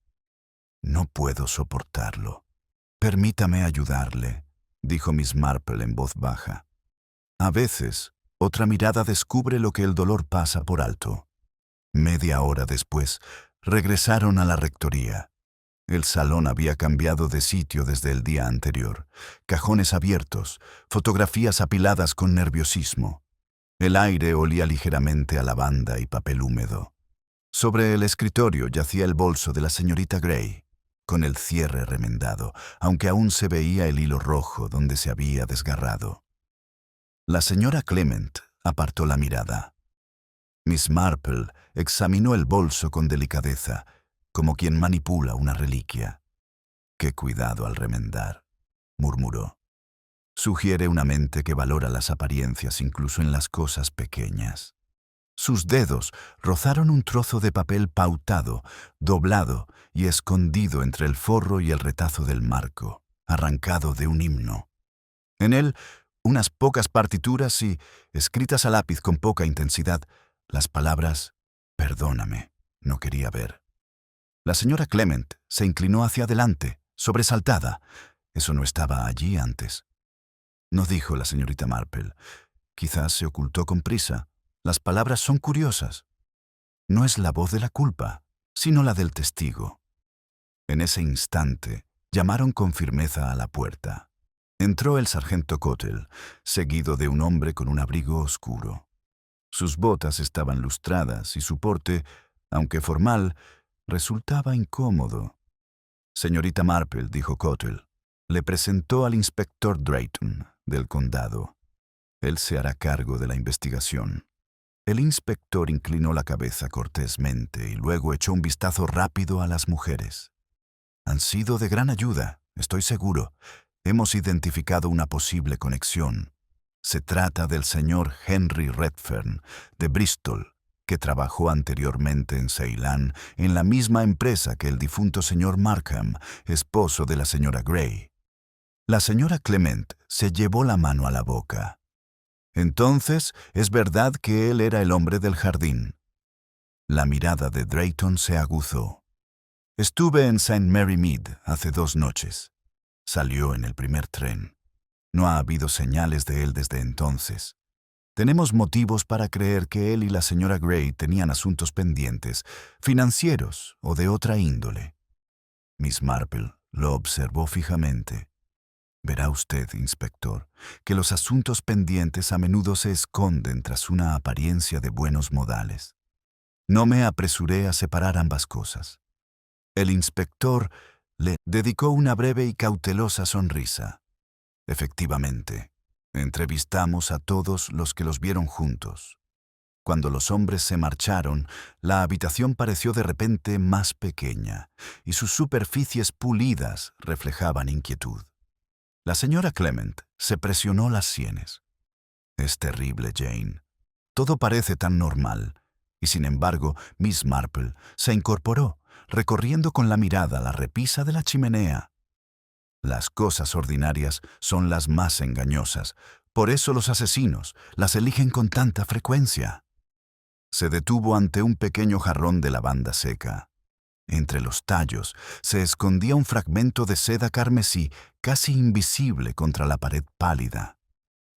No puedo soportarlo. Permítame ayudarle, dijo Miss Marple en voz baja. A veces, otra mirada descubre lo que el dolor pasa por alto. Media hora después, regresaron a la rectoría. El salón había cambiado de sitio desde el día anterior. Cajones abiertos, fotografías apiladas con nerviosismo. El aire olía ligeramente a lavanda y papel húmedo. Sobre el escritorio yacía el bolso de la señorita Grey, con el cierre remendado, aunque aún se veía el hilo rojo donde se había desgarrado. La señora Clement apartó la mirada. Miss Marple examinó el bolso con delicadeza, como quien manipula una reliquia. «Qué cuidado al remendar», murmuró. Sugiere una mente que valora las apariencias incluso en las cosas pequeñas. Sus dedos rozaron un trozo de papel pautado, doblado y escondido entre el forro y el retazo del marco, arrancado de un himno. En él, unas pocas partituras y, escritas a lápiz con poca intensidad, las palabras «Perdóname», no quería ver. La señora Clement se inclinó hacia adelante, sobresaltada. Eso no estaba allí antes. No, dijo la señorita Marple. Quizás se ocultó con prisa. Las palabras son curiosas. No es la voz de la culpa, sino la del testigo. En ese instante, llamaron con firmeza a la puerta. Entró el sargento Cottle, seguido de un hombre con un abrigo oscuro. Sus botas estaban lustradas y su porte, aunque formal, resultaba incómodo. Señorita Marple, dijo Cottle, le presentó al inspector Drayton, del condado. Él se hará cargo de la investigación. El inspector inclinó la cabeza cortésmente y luego echó un vistazo rápido a las mujeres. Han sido de gran ayuda, estoy seguro. Hemos identificado una posible conexión. Se trata del señor Henry Redfern, de Bristol, que trabajó anteriormente en Ceilán en la misma empresa que el difunto señor Markham, esposo de la señora Grey. La señora Clement se llevó la mano a la boca. Entonces, es verdad que él era el hombre del jardín. La mirada de Drayton se aguzó. Estuve en St. Mary Mead hace 2 noches. Salió en el primer tren. No ha habido señales de él desde entonces. Tenemos motivos para creer que él y la señora Grey tenían asuntos pendientes, financieros o de otra índole. Miss Marple lo observó fijamente. Verá usted, inspector, que los asuntos pendientes a menudo se esconden tras una apariencia de buenos modales. No me apresuré a separar ambas cosas. El inspector le dedicó una breve y cautelosa sonrisa. Efectivamente, entrevistamos a todos los que los vieron juntos. Cuando los hombres se marcharon, la habitación pareció de repente más pequeña, y sus superficies pulidas reflejaban inquietud. La señora Clement se presionó las sienes. Es terrible, Jane. Todo parece tan normal, y sin embargo, Miss Marple se incorporó, recorriendo con la mirada la repisa de la chimenea. Las cosas ordinarias son las más engañosas, por eso los asesinos las eligen con tanta frecuencia. Se detuvo ante un pequeño jarrón de lavanda seca. Entre los tallos se escondía un fragmento de seda carmesí casi invisible contra la pared pálida.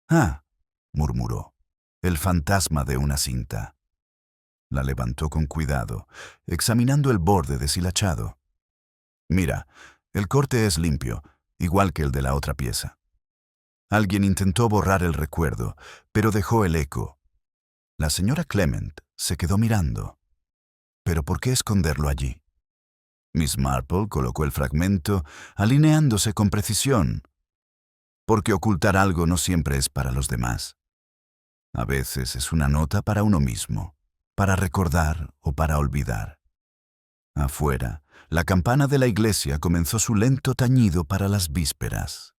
«Ah», murmuró, «el fantasma de una cinta». La levantó con cuidado, examinando el borde deshilachado. «Mira, el corte es limpio, igual que el de la otra pieza». Alguien intentó borrar el recuerdo, pero dejó el eco. La señora Clement se quedó mirando. ¿Pero por qué esconderlo allí? Miss Marple colocó el fragmento, alineándose con precisión. Porque ocultar algo no siempre es para los demás. A veces es una nota para uno mismo, para recordar o para olvidar. Afuera, la campana de la iglesia comenzó su lento tañido para las vísperas.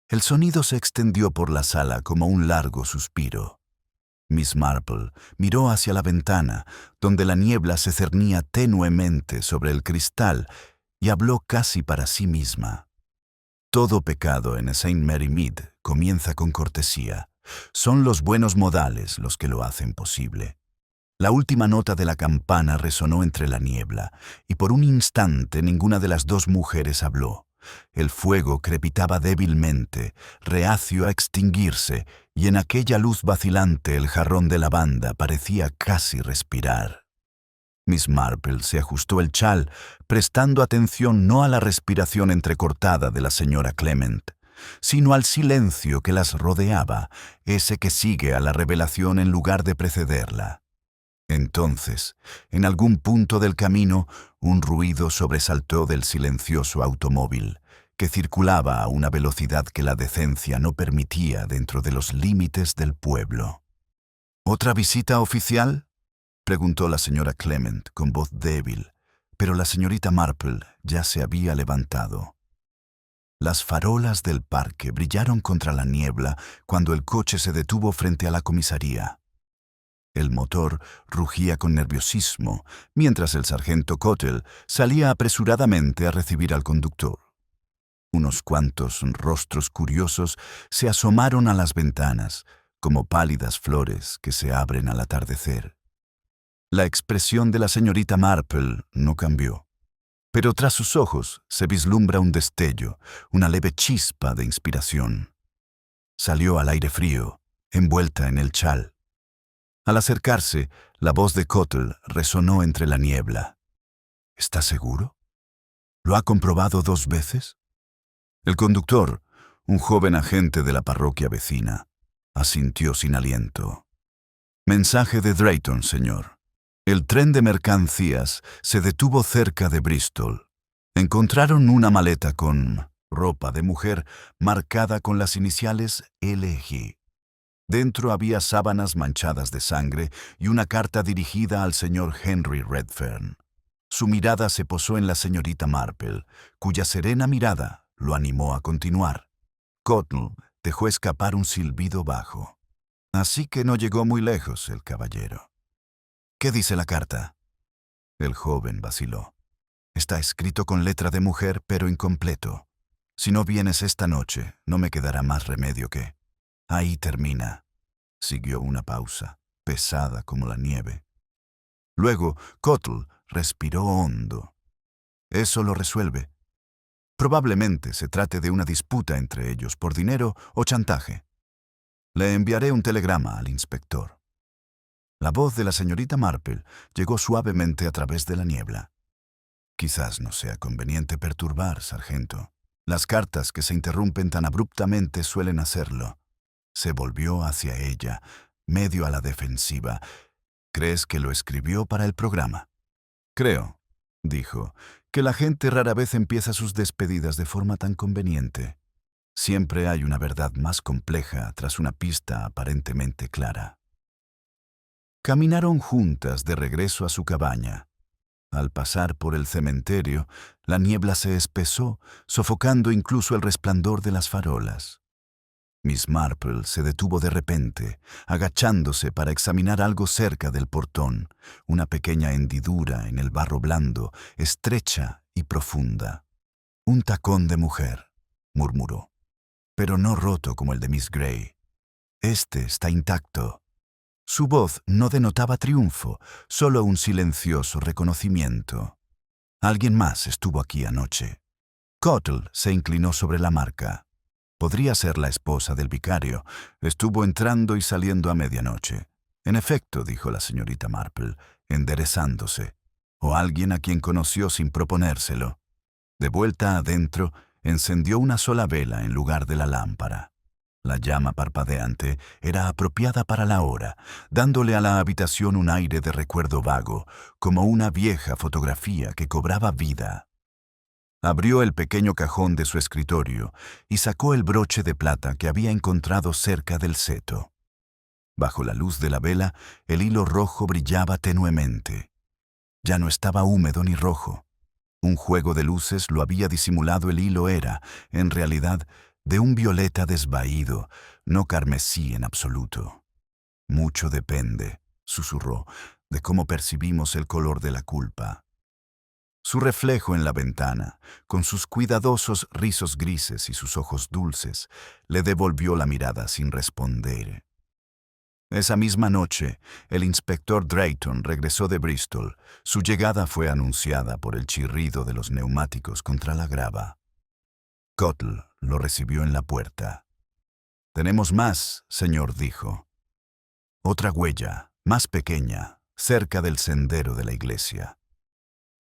El sonido se extendió por la sala como un largo suspiro. Miss Marple miró hacia la ventana, donde la niebla se cernía tenuemente sobre el cristal, y habló casi para sí misma. Todo pecado en St. Mary Mead comienza con cortesía. Son los buenos modales los que lo hacen posible. La última nota de la campana resonó entre la niebla, y por un instante ninguna de las dos mujeres habló. El fuego crepitaba débilmente, reacio a extinguirse, y en aquella luz vacilante el jarrón de lavanda parecía casi respirar. Miss Marple se ajustó el chal, prestando atención no a la respiración entrecortada de la señora Clement, sino al silencio que las rodeaba, ese que sigue a la revelación en lugar de precederla. Entonces, en algún punto del camino, un ruido sobresaltó del silencioso automóvil, que circulaba a una velocidad que la decencia no permitía dentro de los límites del pueblo. ¿Otra visita oficial?, preguntó la señora Clement con voz débil, pero la señorita Marple ya se había levantado. Las farolas del parque brillaron contra la niebla cuando el coche se detuvo frente a la comisaría. El motor rugía con nerviosismo, mientras el sargento Cottle salía apresuradamente a recibir al conductor. Unos cuantos rostros curiosos se asomaron a las ventanas, como pálidas flores que se abren al atardecer. La expresión de la señorita Marple no cambió, pero tras sus ojos se vislumbra un destello, una leve chispa de inspiración. Salió al aire frío, envuelta en el chal. Al acercarse, la voz de Cottle resonó entre la niebla. ¿Está seguro? ¿Lo ha comprobado 2 veces? El conductor, un joven agente de la parroquia vecina, asintió sin aliento. Mensaje de Drayton, señor. El tren de mercancías se detuvo cerca de Bristol. Encontraron una maleta con ropa de mujer marcada con las iniciales LG. Dentro había sábanas manchadas de sangre y una carta dirigida al señor Henry Redfern. Su mirada se posó en la señorita Marple, cuya serena mirada lo animó a continuar. Cottle dejó escapar un silbido bajo. Así que no llegó muy lejos el caballero. ¿Qué dice la carta? El joven vaciló. Está escrito con letra de mujer, pero incompleto. Si no vienes esta noche, no me quedará más remedio que... Ahí termina. Siguió una pausa, pesada como la nieve. Luego, Cottle respiró hondo. Eso lo resuelve. Probablemente se trate de una disputa entre ellos por dinero o chantaje. Le enviaré un telegrama al inspector. La voz de la señorita Marple llegó suavemente a través de la niebla. Quizás no sea conveniente perturbar, sargento. Las cartas que se interrumpen tan abruptamente suelen hacerlo. Se volvió hacia ella, medio a la defensiva. ¿Crees que lo escribió para el programa? Creo, dijo, que la gente rara vez empieza sus despedidas de forma tan conveniente. Siempre hay una verdad más compleja tras una pista aparentemente clara. Caminaron juntas de regreso a su cabaña. Al pasar por el cementerio, la niebla se espesó, sofocando incluso el resplandor de las farolas. Miss Marple se detuvo de repente, agachándose para examinar algo cerca del portón, una pequeña hendidura en el barro blando, estrecha y profunda. «Un tacón de mujer», murmuró, «pero no roto como el de Miss Grey. Este está intacto». Su voz no denotaba triunfo, solo un silencioso reconocimiento. «Alguien más estuvo aquí anoche». Cottle se inclinó sobre la marca. Podría ser la esposa del vicario. Estuvo entrando y saliendo a medianoche. En efecto, dijo la señorita Marple, enderezándose. O alguien a quien conoció sin proponérselo. De vuelta adentro, encendió una sola vela en lugar de la lámpara. La llama parpadeante era apropiada para la hora, dándole a la habitación un aire de recuerdo vago, como una vieja fotografía que cobraba vida. Abrió el pequeño cajón de su escritorio y sacó el broche de plata que había encontrado cerca del seto. Bajo la luz de la vela, el hilo rojo brillaba tenuemente. Ya no estaba húmedo ni rojo. Un juego de luces lo había disimulado. El hilo era, en realidad, de un violeta desvaído, no carmesí en absoluto. «Mucho depende», susurró, «de cómo percibimos el color de la culpa». Su reflejo en la ventana, con sus cuidadosos rizos grises y sus ojos dulces, le devolvió la mirada sin responder. Esa misma noche, el inspector Drayton regresó de Bristol. Su llegada fue anunciada por el chirrido de los neumáticos contra la grava. Cottle lo recibió en la puerta. «Tenemos más», señor, dijo. Otra huella, más pequeña, cerca del sendero de la iglesia.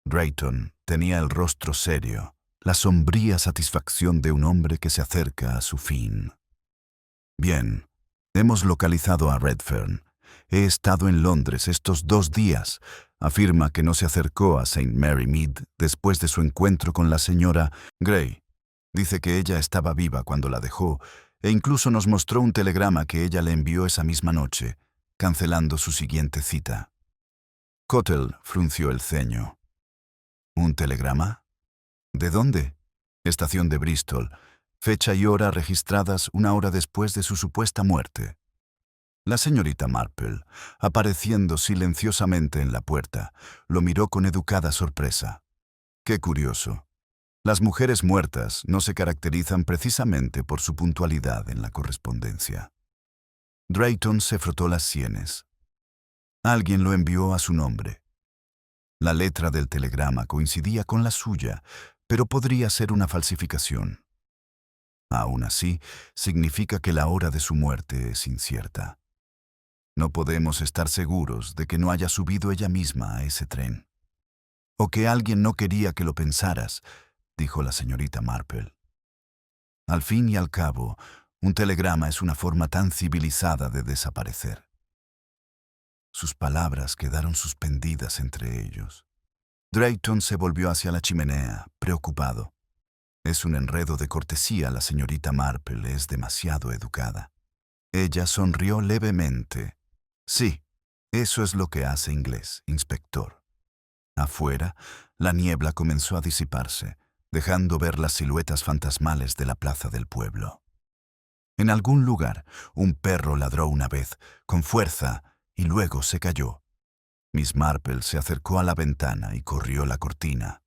Drayton tenía el rostro serio, la sombría satisfacción de un hombre que se acerca a su fin. «Bien, hemos localizado a Redfern. He estado en Londres estos 2 días. Afirma que no se acercó a St. Mary Mead después de su encuentro con la señora Grey. Dice que ella estaba viva cuando la dejó e incluso nos mostró un telegrama que ella le envió esa misma noche, cancelando su siguiente cita». Cottle frunció el ceño. «¿Un telegrama? ¿De dónde?» «Estación de Bristol. Fecha y hora registradas 1 hora después de su supuesta muerte». La señorita Marple, apareciendo silenciosamente en la puerta, lo miró con educada sorpresa. «Qué curioso. Las mujeres muertas no se caracterizan precisamente por su puntualidad en la correspondencia». Drayton se frotó las sienes. «Alguien lo envió a su nombre». La letra del telegrama coincidía con la suya, pero podría ser una falsificación. Aún así, significa que la hora de su muerte es incierta. No podemos estar seguros de que no haya subido ella misma a ese tren. «O que alguien no quería que lo pensaras», dijo la señorita Marple. «Al fin y al cabo, un telegrama es una forma tan civilizada de desaparecer». Sus palabras quedaron suspendidas entre ellos. Drayton se volvió hacia la chimenea, preocupado. «Es un enredo de cortesía, la señorita Marple es demasiado educada». Ella sonrió levemente. «Sí, eso es lo que hace inglés, inspector». Afuera, la niebla comenzó a disiparse, dejando ver las siluetas fantasmales de la plaza del pueblo. En algún lugar, un perro ladró una vez, con fuerza, y luego se cayó. Miss Marple se acercó a la ventana y corrió la cortina.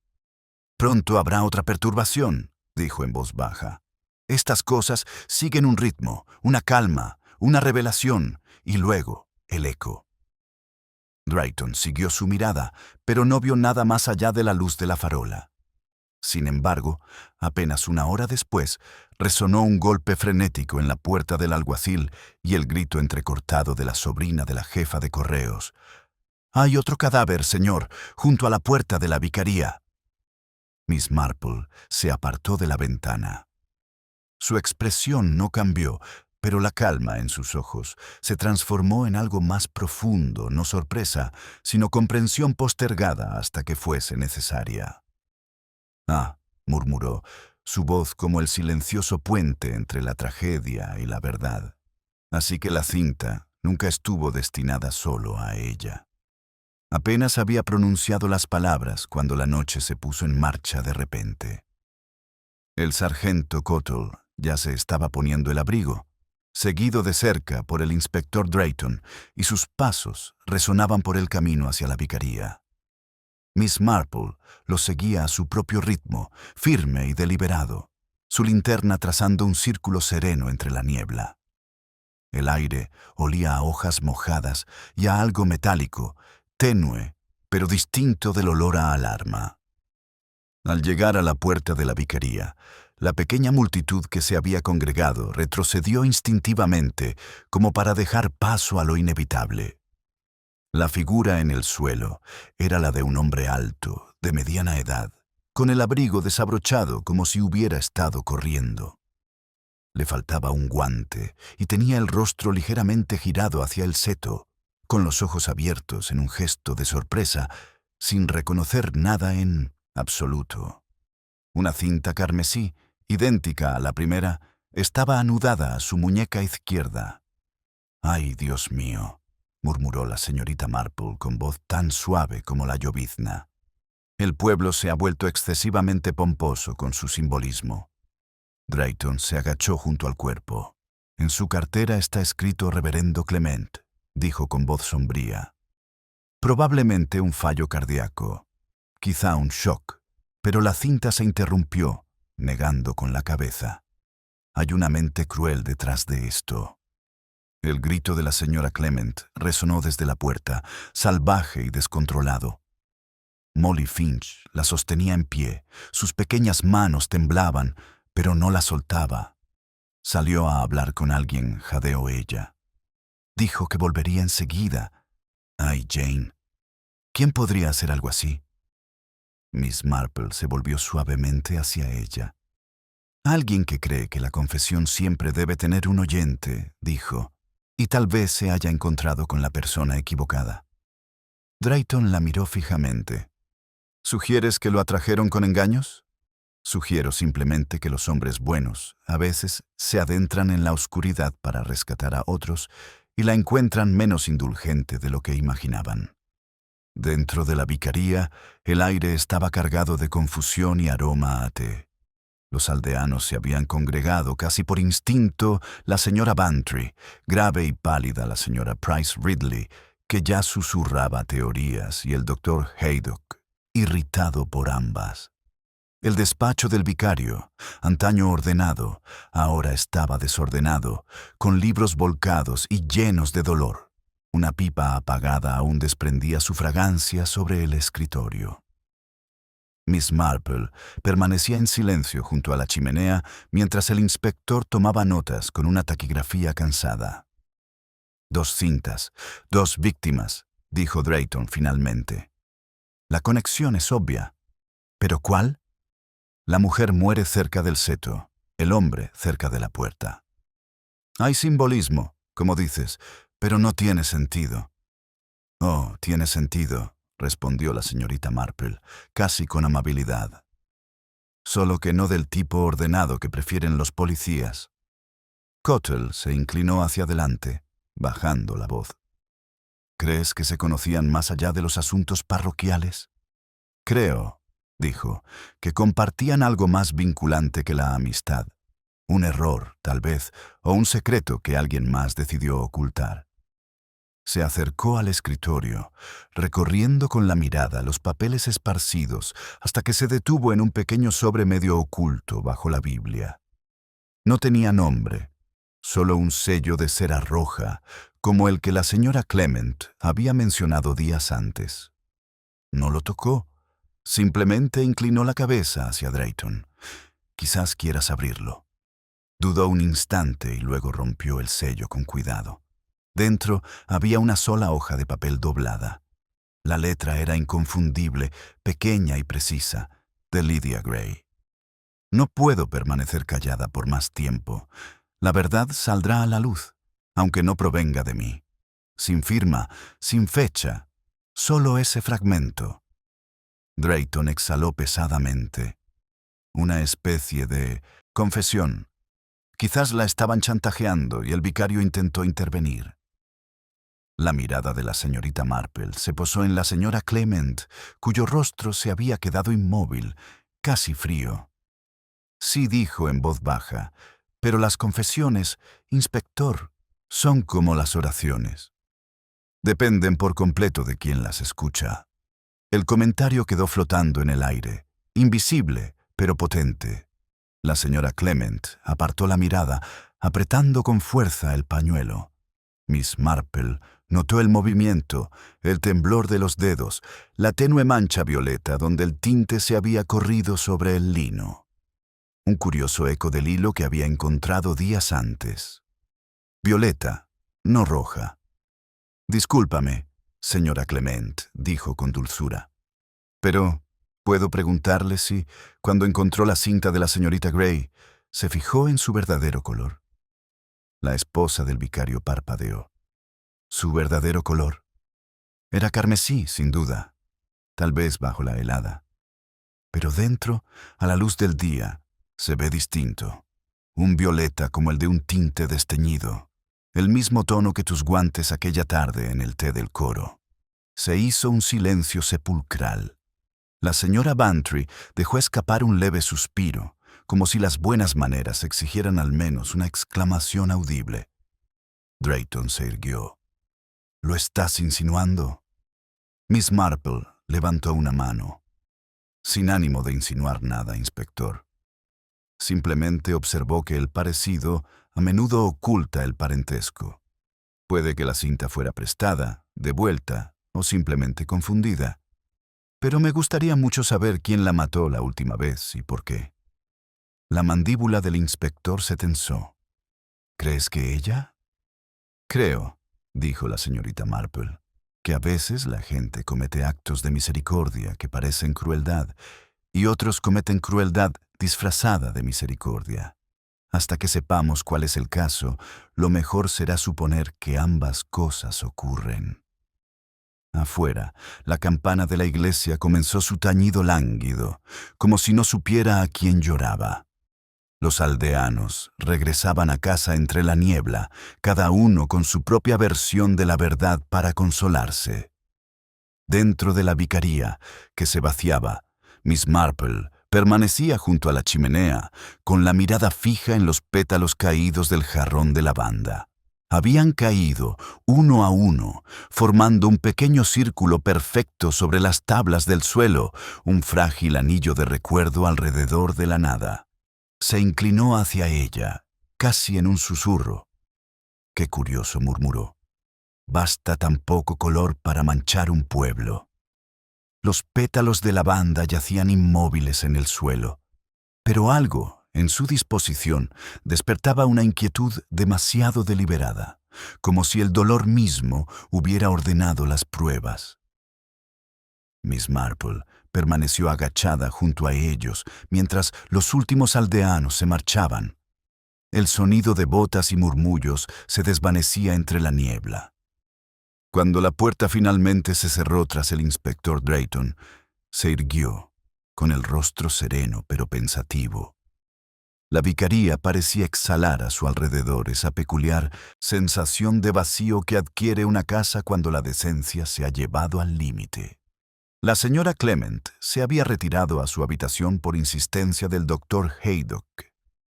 «Pronto habrá otra perturbación», dijo en voz baja. «Estas cosas siguen un ritmo, una calma, una revelación, y luego el eco». Drayton siguió su mirada, pero no vio nada más allá de la luz de la farola. Sin embargo, apenas 1 hora después, resonó un golpe frenético en la puerta del alguacil y el grito entrecortado de la sobrina de la jefa de correos. «Hay otro cadáver, señor, junto a la puerta de la vicaría». Miss Marple se apartó de la ventana. Su expresión no cambió, pero la calma en sus ojos se transformó en algo más profundo, no sorpresa, sino comprensión postergada hasta que fuese necesaria. «Ah», murmuró, su voz como el silencioso puente entre la tragedia y la verdad. Así que la cinta nunca estuvo destinada solo a ella. Apenas había pronunciado las palabras cuando la noche se puso en marcha de repente. El sargento Cottle ya se estaba poniendo el abrigo, seguido de cerca por el inspector Drayton, y sus pasos resonaban por el camino hacia la vicaría. Miss Marple lo seguía a su propio ritmo, firme y deliberado, su linterna trazando un círculo sereno entre la niebla. El aire olía a hojas mojadas y a algo metálico, tenue, pero distinto del olor a alarma. Al llegar a la puerta de la vicaría, la pequeña multitud que se había congregado retrocedió instintivamente como para dejar paso a lo inevitable. La figura en el suelo era la de un hombre alto, de mediana edad, con el abrigo desabrochado como si hubiera estado corriendo. Le faltaba un guante y tenía el rostro ligeramente girado hacia el seto, con los ojos abiertos en un gesto de sorpresa, sin reconocer nada en absoluto. Una cinta carmesí, idéntica a la primera, estaba anudada a su muñeca izquierda. «¡Ay, Dios mío!», murmuró la señorita Marple con voz tan suave como la llovizna. «El pueblo se ha vuelto excesivamente pomposo con su simbolismo». Drayton se agachó junto al cuerpo. «En su cartera está escrito Reverendo Clement», dijo con voz sombría. «Probablemente un fallo cardíaco, quizá un shock», pero la cinta se interrumpió, negando con la cabeza. «Hay una mente cruel detrás de esto». El grito de la señora Clement resonó desde la puerta, salvaje y descontrolado. Molly Finch la sostenía en pie, sus pequeñas manos temblaban, pero no la soltaba. «Salió a hablar con alguien», jadeó ella. «Dijo que volvería enseguida». «Ay, Jane, ¿quién podría hacer algo así?» Miss Marple se volvió suavemente hacia ella. «Alguien que cree que la confesión siempre debe tener un oyente», dijo, «y tal vez se haya encontrado con la persona equivocada». Drayton la miró fijamente. «¿Sugieres que lo atrajeron con engaños?» «Sugiero simplemente que los hombres buenos a veces se adentran en la oscuridad para rescatar a otros y la encuentran menos indulgente de lo que imaginaban». Dentro de la vicaría, el aire estaba cargado de confusión y aroma a té. Los aldeanos se habían congregado casi por instinto, la señora Bantry, grave y pálida la señora Price Ridley, que ya susurraba teorías, y el doctor Haydock, irritado por ambas. El despacho del vicario, antaño ordenado, ahora estaba desordenado, con libros volcados y llenos de dolor. Una pipa apagada aún desprendía su fragancia sobre el escritorio. Miss Marple permanecía en silencio junto a la chimenea mientras el inspector tomaba notas con una taquigrafía cansada. «2 cintas, 2 víctimas», dijo Drayton finalmente. «La conexión es obvia. ¿Pero cuál?» «La mujer muere cerca del seto, el hombre cerca de la puerta». «Hay simbolismo, como dices, pero no tiene sentido». «Oh, tiene sentido», respondió la señorita Marple, casi con amabilidad. «Solo que no del tipo ordenado que prefieren los policías». Cottle se inclinó hacia adelante, bajando la voz. «¿Crees que se conocían más allá de los asuntos parroquiales?» «Creo», dijo, «que compartían algo más vinculante que la amistad. Un error, tal vez, o un secreto que alguien más decidió ocultar». Se acercó al escritorio, recorriendo con la mirada los papeles esparcidos hasta que se detuvo en un pequeño sobre medio oculto bajo la Biblia. No tenía nombre, solo un sello de cera roja, como el que la señora Clement había mencionado días antes. No lo tocó, simplemente inclinó la cabeza hacia Drayton. «Quizás quieras abrirlo». Dudó un instante y luego rompió el sello con cuidado. Dentro había una sola hoja de papel doblada. La letra era inconfundible, pequeña y precisa. de Lydia Gray. No puedo permanecer callada por más tiempo. La verdad saldrá a la luz, aunque no provenga de mí. Sin firma, sin fecha, solo ese fragmento. Drayton exhaló pesadamente. Una especie de confesión. Quizás la estaban chantajeando y el vicario intentó intervenir. La mirada de la señorita Marple se posó en la señora Clement, cuyo rostro se había quedado inmóvil, casi frío. Sí dijo en voz baja, pero las confesiones, inspector, son como las oraciones. Dependen por completo de quien las escucha. El comentario quedó flotando en el aire, invisible, pero potente. La señora Clement apartó la mirada, apretando con fuerza el pañuelo. Miss Marple notó el movimiento, el temblor de los dedos, la tenue mancha violeta donde el tinte se había corrido sobre el lino. Un curioso eco del hilo que había encontrado días antes. Violeta, no roja. Discúlpame, señora Clement, dijo con dulzura. Pero, ¿puedo preguntarle si, cuando encontró la cinta de la señorita Gray, se fijó en su verdadero color? La esposa del vicario parpadeó. ¿Su verdadero color? Era carmesí, sin duda, tal vez bajo la helada. Pero dentro, a la luz del día, se ve distinto. Un violeta como el de un tinte desteñido. El mismo tono que tus guantes aquella tarde en el té del coro. Se hizo un silencio sepulcral. La señora Bantry dejó escapar un leve suspiro, como si las buenas maneras exigieran al menos una exclamación audible. Drayton se irguió. ¿Lo estás insinuando? Miss Marple levantó una mano. Sin ánimo de insinuar nada, inspector. Simplemente observó que el parecido a menudo oculta el parentesco. Puede que la cinta fuera prestada, devuelta o simplemente confundida. Pero me gustaría mucho saber quién la mató la última vez y por qué. La mandíbula del inspector se tensó. ¿Crees que ella? Creo, dijo la señorita Marple, que a veces la gente comete actos de misericordia que parecen crueldad y otros cometen crueldad disfrazada de misericordia. Hasta que sepamos cuál es el caso, lo mejor será suponer que ambas cosas ocurren. Afuera, la campana de la iglesia comenzó su tañido lánguido, como si no supiera a quién lloraba. Los aldeanos regresaban a casa entre la niebla, cada uno con su propia versión de la verdad para consolarse. Dentro de la vicaría, que se vaciaba, Miss Marple permanecía junto a la chimenea, con la mirada fija en los pétalos caídos del jarrón de lavanda. Habían caído, uno a uno, formando un pequeño círculo perfecto sobre las tablas del suelo, un frágil anillo de recuerdo alrededor de la nada. Se inclinó hacia ella, casi en un susurro. «Qué curioso», murmuró. «Basta tan poco color para manchar un pueblo». Los pétalos de lavanda yacían inmóviles en el suelo, pero algo, en su disposición, despertaba una inquietud demasiado deliberada, como si el dolor mismo hubiera ordenado las pruebas. Miss Marple permaneció agachada junto a ellos mientras los últimos aldeanos se marchaban. El sonido de botas y murmullos se desvanecía entre la niebla. Cuando la puerta finalmente se cerró tras el inspector Drayton, se irguió, con el rostro sereno pero pensativo. La vicaría parecía exhalar a su alrededor esa peculiar sensación de vacío que adquiere una casa cuando la decencia se ha llevado al límite. La señora Clement se había retirado a su habitación por insistencia del doctor Haydock,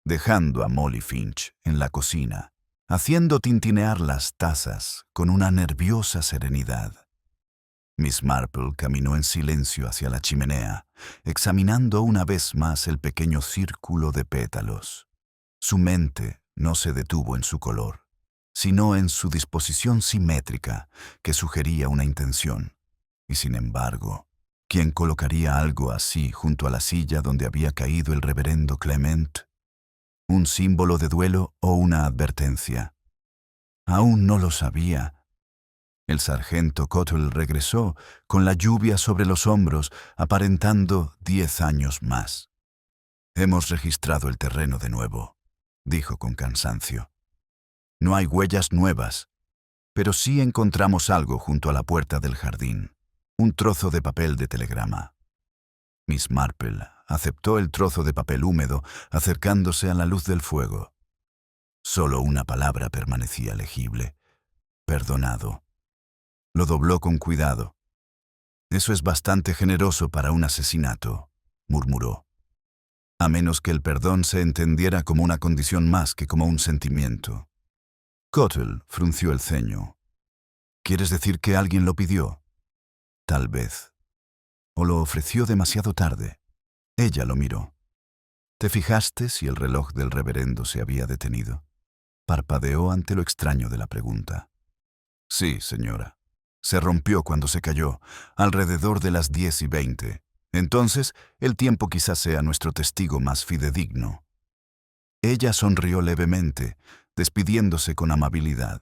dejando a Molly Finch en la cocina, haciendo tintinear las tazas con una nerviosa serenidad. Miss Marple caminó en silencio hacia la chimenea, examinando una vez más el pequeño círculo de pétalos. Su mente no se detuvo en su color, sino en su disposición simétrica que sugería una intención. Y sin embargo, ¿quién colocaría algo así junto a la silla donde había caído el reverendo Clement? ¿Un símbolo de duelo o una advertencia? Aún no lo sabía. El sargento Cottle regresó, con la lluvia sobre los hombros, aparentando 10 años más. «Hemos registrado el terreno de nuevo», dijo con cansancio. «No hay huellas nuevas, pero sí encontramos algo junto a la puerta del jardín. Un trozo de papel de telegrama». Miss Marple aceptó el trozo de papel húmedo, acercándose a la luz del fuego. Solo una palabra permanecía legible: «Perdonado». Lo dobló con cuidado. «Eso es bastante generoso para un asesinato», murmuró. «A menos que el perdón se entendiera como una condición más que como un sentimiento». Cottle frunció el ceño. «¿Quieres decir que alguien lo pidió?» «Tal vez. O lo ofreció demasiado tarde». Ella lo miró. «¿Te fijaste si el reloj del reverendo se había detenido?» Parpadeó ante lo extraño de la pregunta. «Sí, señora. Se rompió cuando se cayó, alrededor de las 10:20. Entonces, el tiempo quizás sea nuestro testigo más fidedigno». Ella sonrió levemente, despidiéndose con amabilidad.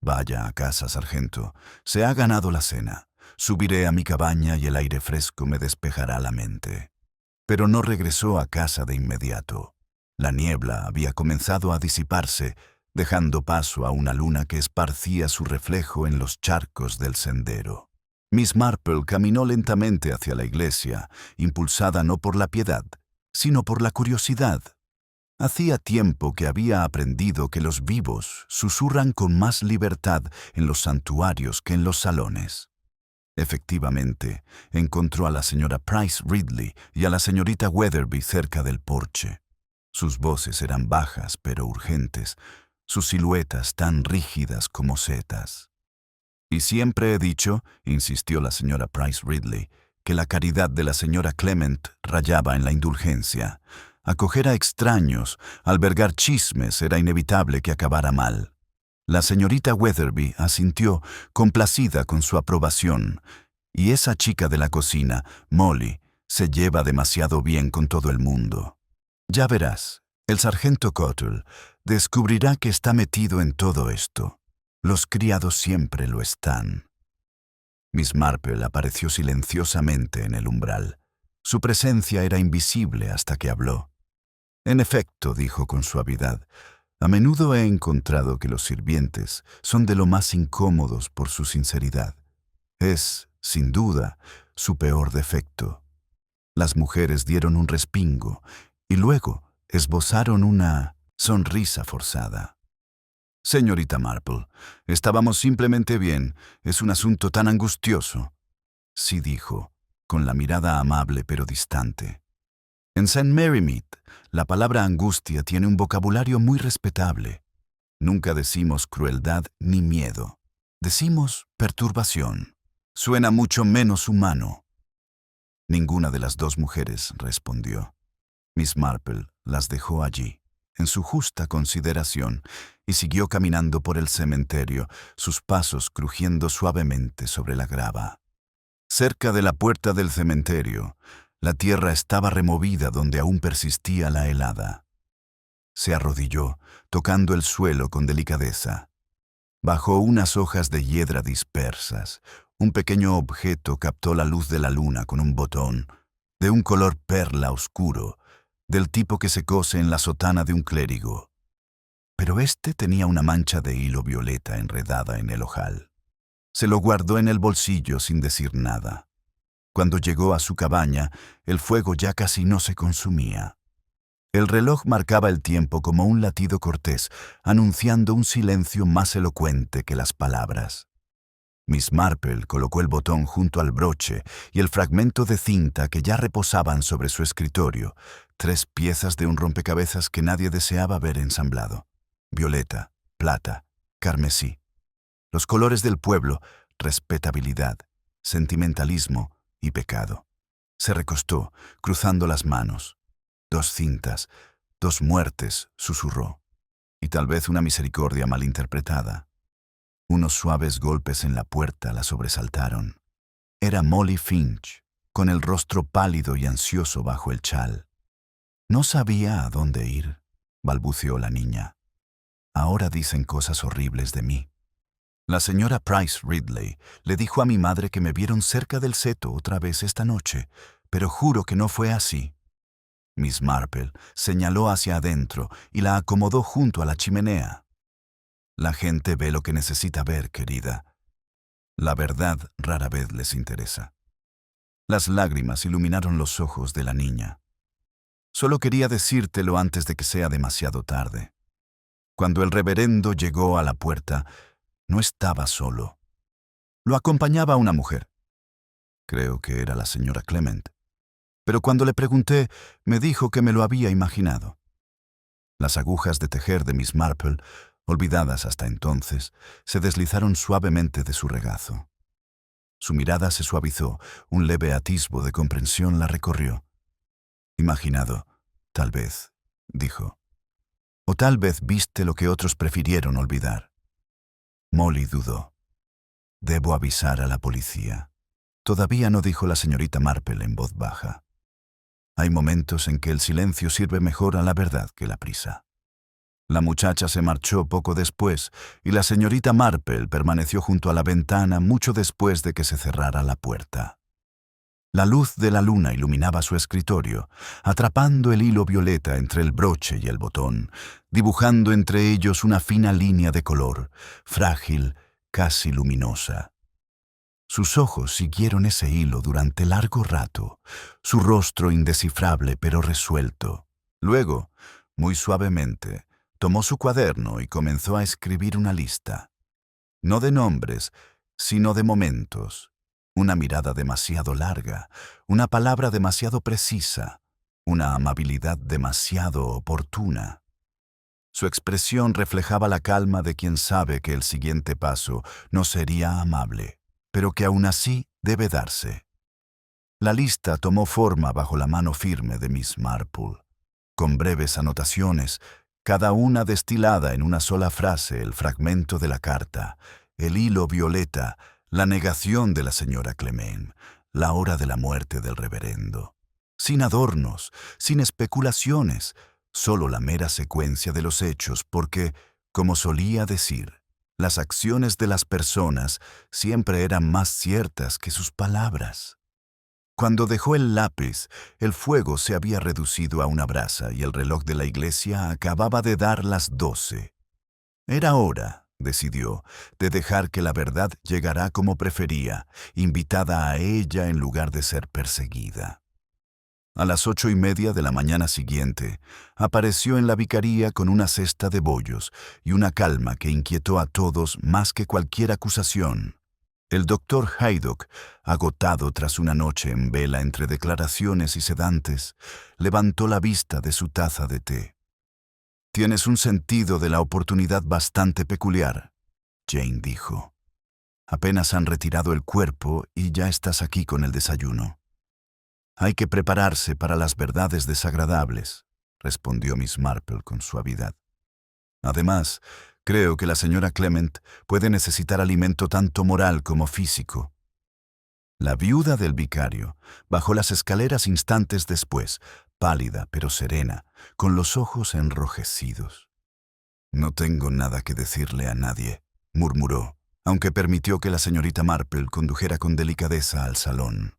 «Vaya a casa, sargento. Se ha ganado la cena. Subiré a mi cabaña y el aire fresco me despejará la mente». Pero no regresó a casa de inmediato. La niebla había comenzado a disiparse, dejando paso a una luna que esparcía su reflejo en los charcos del sendero. Miss Marple caminó lentamente hacia la iglesia, impulsada no por la piedad, sino por la curiosidad. Hacía tiempo que había aprendido que los vivos susurran con más libertad en los santuarios que en los salones. Efectivamente, encontró a la señora Price Ridley y a la señorita Weatherby cerca del porche. Sus voces eran bajas pero urgentes, sus siluetas tan rígidas como setas. «Y siempre he dicho», insistió la señora Price Ridley, «que la caridad de la señora Clement rayaba en la indulgencia. Acoger a extraños, albergar chismes, era inevitable que acabara mal». La señorita Weatherby asintió, complacida con su aprobación, y esa chica de la cocina, Molly, se lleva demasiado bien con todo el mundo. «Ya verás, el sargento Cottle descubrirá que está metido en todo esto. Los criados siempre lo están». Miss Marple apareció silenciosamente en el umbral. Su presencia era invisible hasta que habló. «En efecto», dijo con suavidad, «a menudo he encontrado que los sirvientes son de lo más incómodos por su sinceridad. Es, sin duda, su peor defecto». Las mujeres dieron un respingo y luego esbozaron una sonrisa forzada. «Señorita Marple, estábamos simplemente bien. Es un asunto tan angustioso». «Sí», dijo, con la mirada amable pero distante. «En St. Mary Mead, la palabra angustia tiene un vocabulario muy respetable. Nunca decimos crueldad ni miedo. Decimos perturbación. Suena mucho menos humano». Ninguna de las dos mujeres respondió. Miss Marple las dejó allí, en su justa consideración, y siguió caminando por el cementerio, sus pasos crujiendo suavemente sobre la grava. Cerca de la puerta del cementerio, la tierra estaba removida donde aún persistía la helada. Se arrodilló, tocando el suelo con delicadeza. Bajo unas hojas de hiedra dispersas, un pequeño objeto captó la luz de la luna con un botón, de un color perla oscuro, del tipo que se cose en la sotana de un clérigo. Pero este tenía una mancha de hilo violeta enredada en el ojal. Se lo guardó en el bolsillo sin decir nada. Cuando llegó a su cabaña, el fuego ya casi no se consumía. El reloj marcaba el tiempo como un latido cortés, anunciando un silencio más elocuente que las palabras. Miss Marple colocó el botón junto al broche y el fragmento de cinta que ya reposaban sobre su escritorio, 3 piezas de un rompecabezas que nadie deseaba ver ensamblado. Violeta, plata, carmesí. Los colores del pueblo, respetabilidad, sentimentalismo y pecado. Se recostó, cruzando las manos. 2 cintas, 2 muertes, susurró. Y tal vez una misericordia malinterpretada. Unos suaves golpes en la puerta la sobresaltaron. Era Molly Finch, con el rostro pálido y ansioso bajo el chal. «No sabía a dónde ir», balbuceó la niña. «Ahora dicen cosas horribles de mí». La señora Price Ridley le dijo a mi madre que me vieron cerca del seto otra vez esta noche, pero juro que no fue así. Miss Marple señaló hacia adentro y la acomodó junto a la chimenea. La gente ve lo que necesita ver, querida. La verdad rara vez les interesa. Las lágrimas iluminaron los ojos de la niña. Solo quería decírtelo antes de que sea demasiado tarde. Cuando el reverendo llegó a la puerta, no estaba solo. Lo acompañaba una mujer. Creo que era la señora Clement. Pero cuando le pregunté, me dijo que me lo había imaginado. Las agujas de tejer de Miss Marple, olvidadas hasta entonces, se deslizaron suavemente de su regazo. Su mirada se suavizó, un leve atisbo de comprensión la recorrió. Imaginado, tal vez, dijo. O tal vez viste lo que otros prefirieron olvidar. Molly dudó. Debo avisar a la policía. Todavía no dijo la señorita Marple en voz baja. Hay momentos en que el silencio sirve mejor a la verdad que la prisa. La muchacha se marchó poco después y la señorita Marple permaneció junto a la ventana mucho después de que se cerrara la puerta. La luz de la luna iluminaba su escritorio, atrapando el hilo violeta entre el broche y el botón, dibujando entre ellos una fina línea de color, frágil, casi luminosa. Sus ojos siguieron ese hilo durante largo rato, su rostro indescifrable pero resuelto. Luego, muy suavemente, tomó su cuaderno y comenzó a escribir una lista. No de nombres, sino de momentos. Una mirada demasiado larga, una palabra demasiado precisa, una amabilidad demasiado oportuna. Su expresión reflejaba la calma de quien sabe que el siguiente paso no sería amable, pero que aún así debe darse. La lista tomó forma bajo la mano firme de Miss Marple, con breves anotaciones, cada una destilada en una sola frase el fragmento de la carta, el hilo violeta, la negación de la señora Clement, la hora de la muerte del reverendo. Sin adornos, sin especulaciones, solo la mera secuencia de los hechos porque, como solía decir, las acciones de las personas siempre eran más ciertas que sus palabras. Cuando dejó el lápiz, el fuego se había reducido a una brasa y el reloj de la iglesia acababa de dar las 12. Era hora, decidió, de dejar que la verdad llegara como prefería, invitada a ella en lugar de ser perseguida. A las 8:30 de la mañana siguiente, apareció en la vicaría con una cesta de bollos y una calma que inquietó a todos más que cualquier acusación. El doctor Haydock, agotado tras una noche en vela entre declaraciones y sedantes, levantó la vista de su taza de té. «Tienes un sentido de la oportunidad bastante peculiar», Jane dijo. «Apenas han retirado el cuerpo y ya estás aquí con el desayuno». «Hay que prepararse para las verdades desagradables», respondió Miss Marple con suavidad. «Además, creo que la señora Clement puede necesitar alimento tanto moral como físico». La viuda del vicario bajó las escaleras instantes después, pálida pero serena, con los ojos enrojecidos. «No tengo nada que decirle a nadie», murmuró, aunque permitió que la señorita Marple condujera con delicadeza al salón.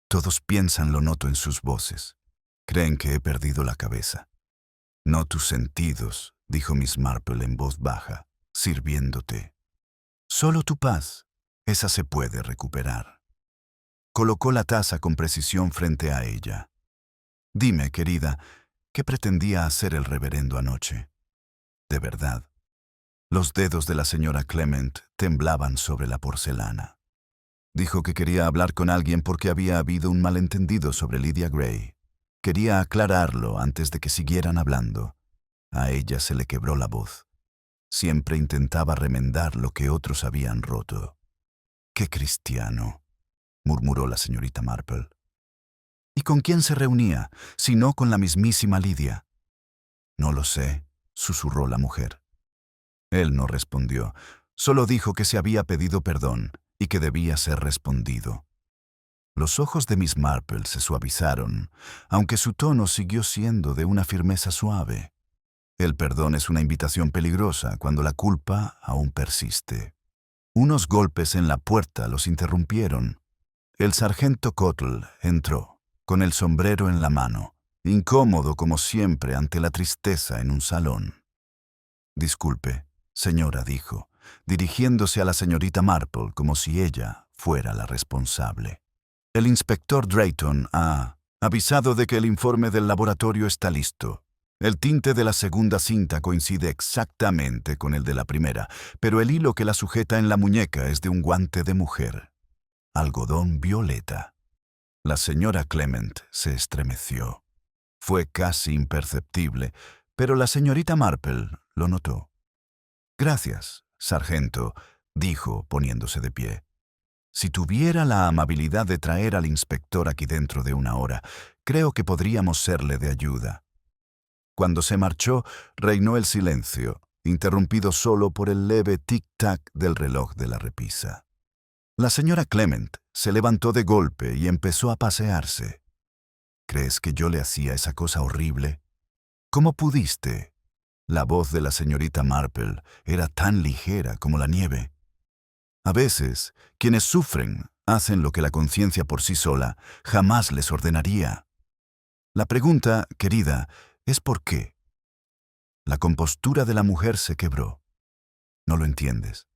«Todos piensan, lo noto en sus voces. Creen que he perdido la cabeza». «No tus sentidos», dijo Miss Marple en voz baja, sirviéndote. «Solo tu paz. Esa se puede recuperar». Colocó la taza con precisión frente a ella. «Dime, querida, ¿qué pretendía hacer el reverendo anoche?» «De verdad». Los dedos de la señora Clement temblaban sobre la porcelana. Dijo que quería hablar con alguien porque había habido un malentendido sobre Lydia Gray. Quería aclararlo antes de que siguieran hablando. A ella se le quebró la voz. Siempre intentaba remendar lo que otros habían roto. «Qué cristiano», murmuró la señorita Marple. «¿Y con quién se reunía, si no con la mismísima Lydia?» «No lo sé», susurró la mujer. Él no respondió, solo dijo que se había pedido perdón y que debía ser respondido. Los ojos de Miss Marple se suavizaron, aunque su tono siguió siendo de una firmeza suave. El perdón es una invitación peligrosa cuando la culpa aún persiste. Unos golpes en la puerta los interrumpieron. El sargento Cottle entró, con el sombrero en la mano, incómodo como siempre ante la tristeza en un salón. «Disculpe, señora», dijo, dirigiéndose a la señorita Marple como si ella fuera la responsable. «El inspector Drayton ha avisado de que el informe del laboratorio está listo. El tinte de la segunda cinta coincide exactamente con el de la primera, pero el hilo que la sujeta en la muñeca es de un guante de mujer. Algodón violeta». La señora Clement se estremeció. Fue casi imperceptible, pero la señorita Marple lo notó. «Gracias, sargento», dijo, poniéndose de pie. «Si tuviera la amabilidad de traer al inspector aquí dentro de una hora, creo que podríamos serle de ayuda». Cuando se marchó, reinó el silencio, interrumpido solo por el leve tic-tac del reloj de la repisa. La señora Clement se levantó de golpe y empezó a pasearse. «¿Crees que yo le hacía esa cosa horrible? ¿Cómo pudiste?» La voz de la señorita Marple era tan ligera como la nieve. A veces, quienes sufren hacen lo que la conciencia por sí sola jamás les ordenaría. La pregunta, querida, es ¿por qué? La compostura de la mujer se quebró. No lo entiendes.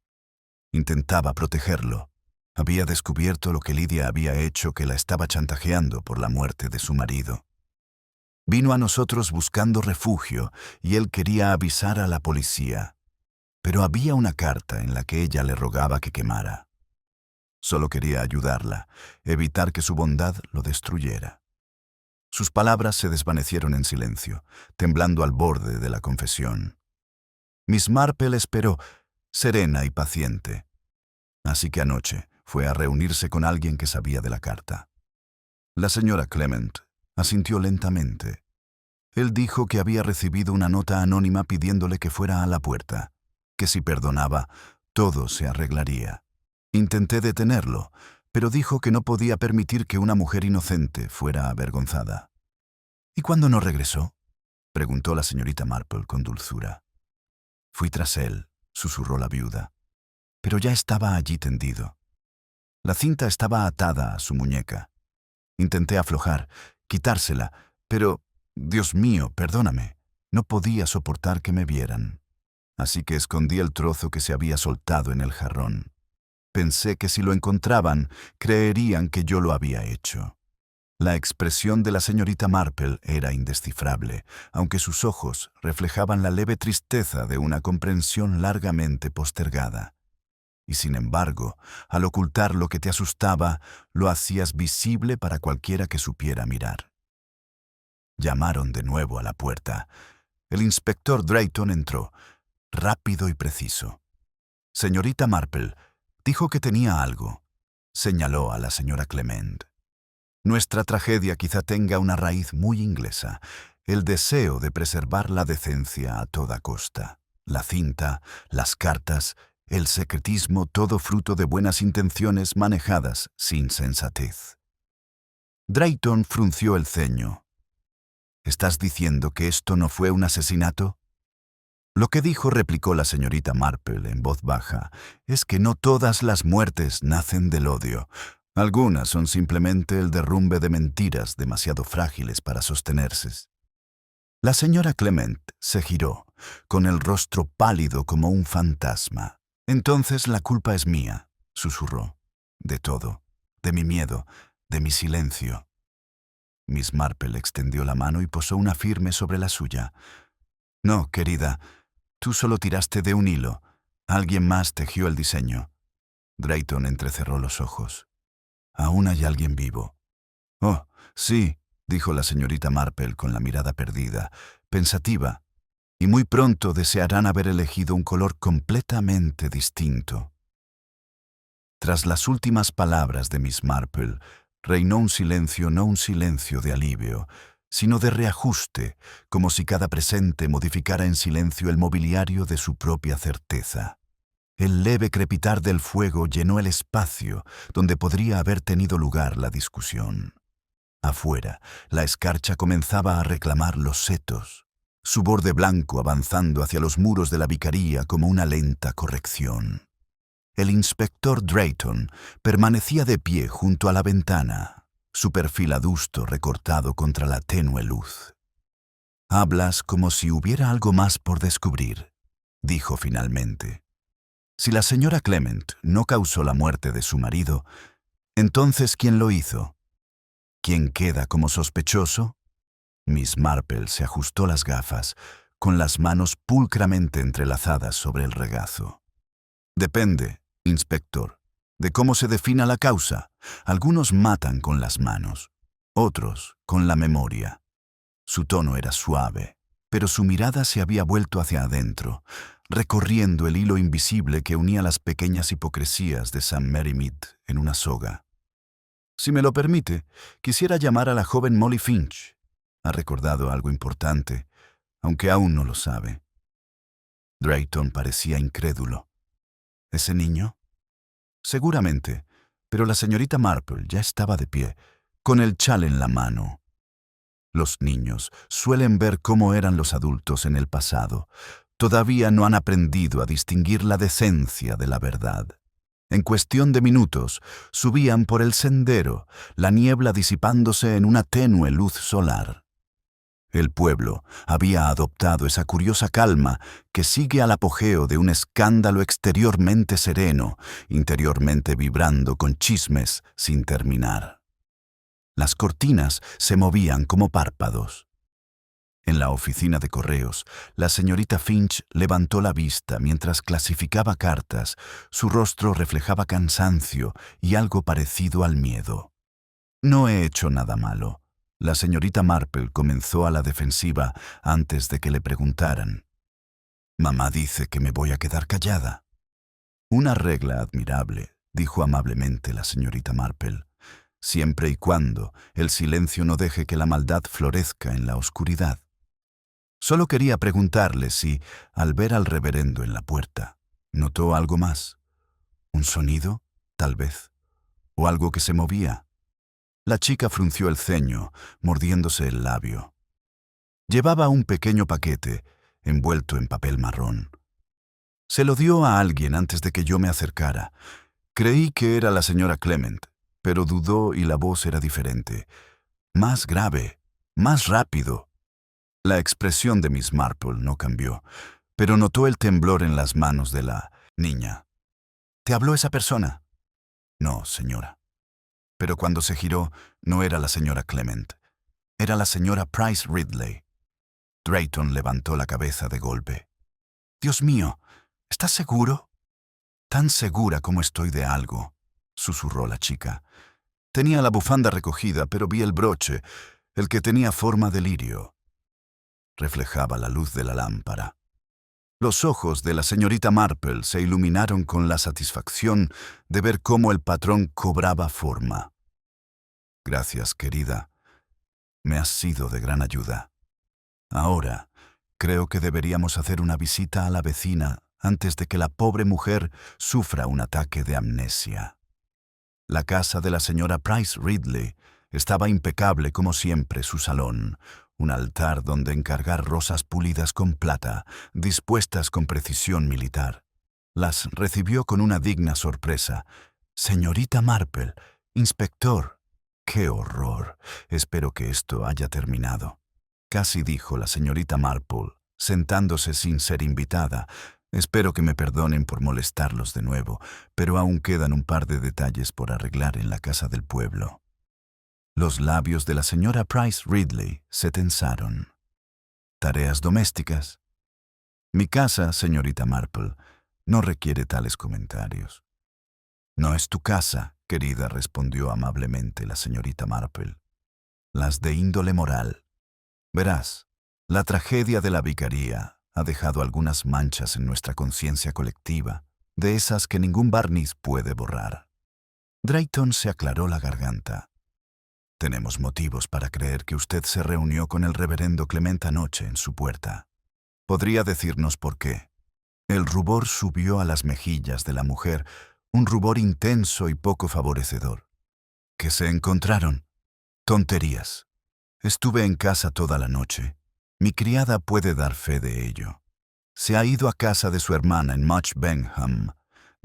Intentaba protegerlo. Había descubierto lo que Lidia había hecho, que la estaba chantajeando por la muerte de su marido. Vino a nosotros buscando refugio y él quería avisar a la policía. Pero había una carta en la que ella le rogaba que quemara. Solo quería ayudarla, evitar que su bondad lo destruyera. Sus palabras se desvanecieron en silencio, temblando al borde de la confesión. Miss Marple esperó, serena y paciente. Así que anoche fue a reunirse con alguien que sabía de la carta. La señora Clement asintió lentamente. Él dijo que había recibido una nota anónima pidiéndole que fuera a la puerta, que si perdonaba, todo se arreglaría. Intenté detenerlo, pero dijo que no podía permitir que una mujer inocente fuera avergonzada. «¿Y cuándo no regresó?», preguntó la señorita Marple con dulzura. «Fui tras él», susurró la viuda, pero ya estaba allí tendido. La cinta estaba atada a su muñeca. Intenté aflojar, quitársela, pero, Dios mío, perdóname, no podía soportar que me vieran. Así que escondí el trozo que se había soltado en el jarrón. Pensé que si lo encontraban, creerían que yo lo había hecho». La expresión de la señorita Marple era indescifrable, aunque sus ojos reflejaban la leve tristeza de una comprensión largamente postergada. Y sin embargo, al ocultar lo que te asustaba, lo hacías visible para cualquiera que supiera mirar. Llamaron de nuevo a la puerta. El inspector Drayton entró, rápido y preciso. «Señorita Marple», dijo que tenía algo. Señaló a la señora Clement. «Nuestra tragedia quizá tenga una raíz muy inglesa, el deseo de preservar la decencia a toda costa. La cinta, las cartas, el secretismo, todo fruto de buenas intenciones manejadas sin sensatez». Drayton frunció el ceño. «¿Estás diciendo que esto no fue un asesinato?». «Lo que dijo», replicó la señorita Marple en voz baja, «es que no todas las muertes nacen del odio. Algunas son simplemente el derrumbe de mentiras demasiado frágiles para sostenerse». La señora Clement se giró, con el rostro pálido como un fantasma. «Entonces la culpa es mía», susurró. «De todo, de mi miedo, de mi silencio». Miss Marple extendió la mano y posó una firme sobre la suya. «No, querida, tú solo tiraste de un hilo. Alguien más tejió el diseño». Drayton entrecerró los ojos. «Aún hay alguien vivo». «Oh, sí», dijo la señorita Marple con la mirada perdida, pensativa, «y muy pronto desearán haber elegido un color completamente distinto». Tras las últimas palabras de Miss Marple, reinó un silencio, no un silencio de alivio, sino de reajuste, como si cada presente modificara en silencio el mobiliario de su propia certeza. El leve crepitar del fuego llenó el espacio donde podría haber tenido lugar la discusión. Afuera, la escarcha comenzaba a reclamar los setos, su borde blanco avanzando hacia los muros de la vicaría como una lenta corrección. El inspector Drayton permanecía de pie junto a la ventana, su perfil adusto recortado contra la tenue luz. «Hablas como si hubiera algo más por descubrir», dijo finalmente. «Si la señora Clement no causó la muerte de su marido, entonces ¿quién lo hizo? ¿Quién queda como sospechoso?» Miss Marple se ajustó las gafas, con las manos pulcramente entrelazadas sobre el regazo. «Depende, inspector, de cómo se defina la causa. Algunos matan con las manos, otros con la memoria». Su tono era suave, pero su mirada se había vuelto hacia adentro, recorriendo el hilo invisible que unía las pequeñas hipocresías de St. Mary Mead en una soga. «Si me lo permite, quisiera llamar a la joven Molly Finch. Ha recordado algo importante, aunque aún no lo sabe». Drayton parecía incrédulo. ¿Ese niño? Seguramente, pero la señorita Marple ya estaba de pie, con el chal en la mano. Los niños suelen ver cómo eran los adultos en el pasado. Todavía no han aprendido a distinguir la decencia de la verdad. En cuestión de minutos, subían por el sendero, la niebla disipándose en una tenue luz solar. El pueblo había adoptado esa curiosa calma que sigue al apogeo de un escándalo exteriormente sereno, interiormente vibrando con chismes sin terminar. Las cortinas se movían como párpados. En la oficina de correos, la señorita Finch levantó la vista mientras clasificaba cartas. Su rostro reflejaba cansancio y algo parecido al miedo. «No he hecho nada malo». La señorita Marple comenzó a la defensiva antes de que le preguntaran. «Mamá dice que me voy a quedar callada». «Una regla admirable», dijo amablemente la señorita Marple, «siempre y cuando el silencio no deje que la maldad florezca en la oscuridad». Solo quería preguntarle si, al ver al reverendo en la puerta, notó algo más. ¿Un sonido, tal vez? ¿O algo que se movía? La chica frunció el ceño, mordiéndose el labio. Llevaba un pequeño paquete, envuelto en papel marrón. «Se lo dio a alguien antes de que yo me acercara. Creí que era la señora Clement, pero dudó y la voz era diferente. Más grave, más rápido». La expresión de Miss Marple no cambió, pero notó el temblor en las manos de la niña. «¿Te habló esa persona?» «No, señora». Pero cuando se giró, no era la señora Clement. Era la señora Price Ridley. Drayton levantó la cabeza de golpe. «Dios mío, ¿estás seguro?» «Tan segura como estoy de algo», susurró la chica. «Tenía la bufanda recogida, pero vi el broche, el que tenía forma de lirio». Reflejaba la luz de la lámpara. Los ojos de la señorita Marple se iluminaron con la satisfacción de ver cómo el patrón cobraba forma. «Gracias, querida. Me has sido de gran ayuda. Ahora, creo que deberíamos hacer una visita a la vecina antes de que la pobre mujer sufra un ataque de amnesia». La casa de la señora Price Ridley estaba impecable como siempre su salón, un altar donde encargar rosas pulidas con plata, dispuestas con precisión militar. Las recibió con una digna sorpresa. «Señorita Marple, inspector». «¡Qué horror! Espero que esto haya terminado», casi dijo la señorita Marple, sentándose sin ser invitada. «Espero que me perdonen por molestarlos de nuevo, pero aún quedan un par de detalles por arreglar en la casa del pueblo». Los labios de la señora Price Ridley se tensaron. «¿Tareas domésticas?» «Mi casa, señorita Marple, no requiere tales comentarios». «No es tu casa, querida», respondió amablemente la señorita Marple. «Las de índole moral. Verás, la tragedia de la vicaría ha dejado algunas manchas en nuestra conciencia colectiva, de esas que ningún barniz puede borrar». Drayton se aclaró la garganta. «Tenemos motivos para creer que usted se reunió con el reverendo Clement anoche en su puerta. ¿Podría decirnos por qué?» El rubor subió a las mejillas de la mujer, un rubor intenso y poco favorecedor. «¿Qué se encontraron?» «Tonterías. Estuve en casa toda la noche. Mi criada puede dar fe de ello. Se ha ido a casa de su hermana en Much Benham.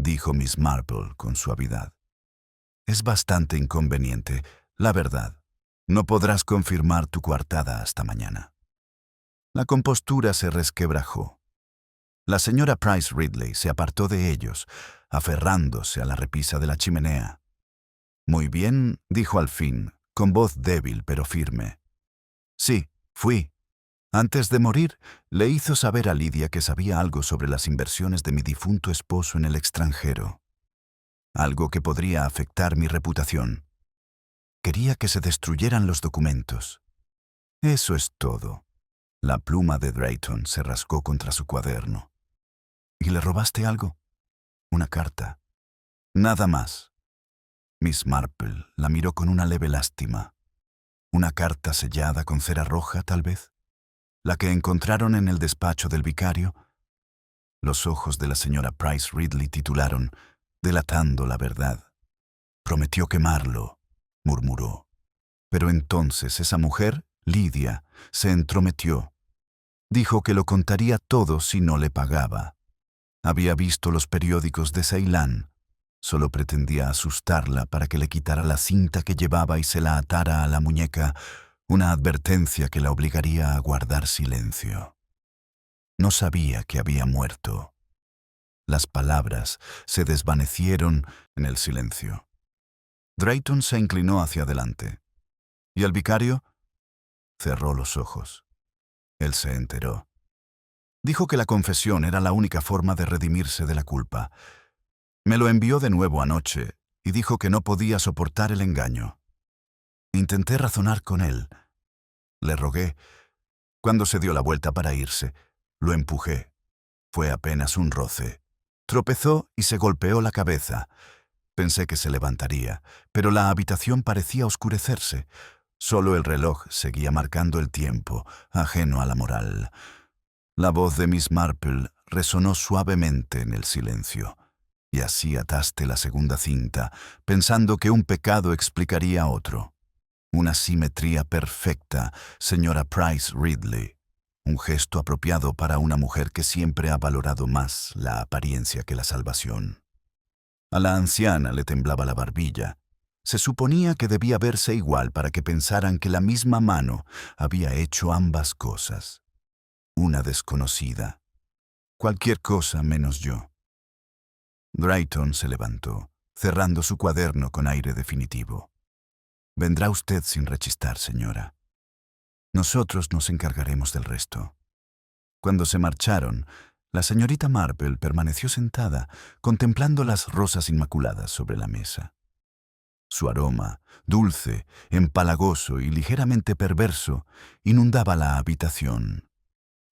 dijo Miss Marple con suavidad. Es bastante inconveniente, la verdad. No podrás confirmar tu coartada hasta mañana. La compostura se resquebrajó. La señora Price Ridley se apartó de ellos, aferrándose a la repisa de la chimenea. Muy bien, dijo al fin, con voz débil pero firme. Sí, fui. Antes de morir, le hizo saber a Lidia que sabía algo sobre las inversiones de mi difunto esposo en el extranjero. Algo que podría afectar mi reputación. Quería que se destruyeran los documentos. Eso es todo. La pluma de Drayton se rascó contra su cuaderno. ¿Y le robaste algo? Una carta. Nada más. Miss Marple la miró con una leve lástima. ¿Una carta sellada con cera roja, tal vez? ¿La que encontraron en el despacho del vicario? Los ojos de la señora Price Ridley titularon, delatando la verdad. Prometió quemarlo, murmuró. Pero entonces esa mujer, Lidia, se entrometió. Dijo que lo contaría todo si no le pagaba. Había visto los periódicos de Ceilán. Solo pretendía asustarla para que le quitara la cinta que llevaba y se la atara a la muñeca, una advertencia que la obligaría a guardar silencio. No sabía que había muerto. Las palabras se desvanecieron en el silencio. Drayton se inclinó hacia adelante. ¿Y el vicario? Cerró los ojos. Él se enteró. Dijo que la confesión era la única forma de redimirse de la culpa. Me lo envió de nuevo anoche y dijo que no podía soportar el engaño. Intenté razonar con él. Le rogué. Cuando se dio la vuelta para irse, lo empujé. Fue apenas un roce. Tropezó y se golpeó la cabeza. Pensé que se levantaría, pero la habitación parecía oscurecerse. Solo el reloj seguía marcando el tiempo, ajeno a la moral. La voz de Miss Marple resonó suavemente en el silencio. Y así ataste la segunda cinta, pensando que un pecado explicaría otro. Una simetría perfecta, señora Price Ridley. Un gesto apropiado para una mujer que siempre ha valorado más la apariencia que la salvación. A la anciana le temblaba la barbilla. Se suponía que debía verse igual para que pensaran que la misma mano había hecho ambas cosas. Una desconocida. Cualquier cosa menos yo. Drayton se levantó, cerrando su cuaderno con aire definitivo. Vendrá usted sin rechistar, señora. Nosotros nos encargaremos del resto. Cuando se marcharon, la señorita Marple permaneció sentada, contemplando las rosas inmaculadas sobre la mesa. Su aroma, dulce, empalagoso y ligeramente perverso, inundaba la habitación.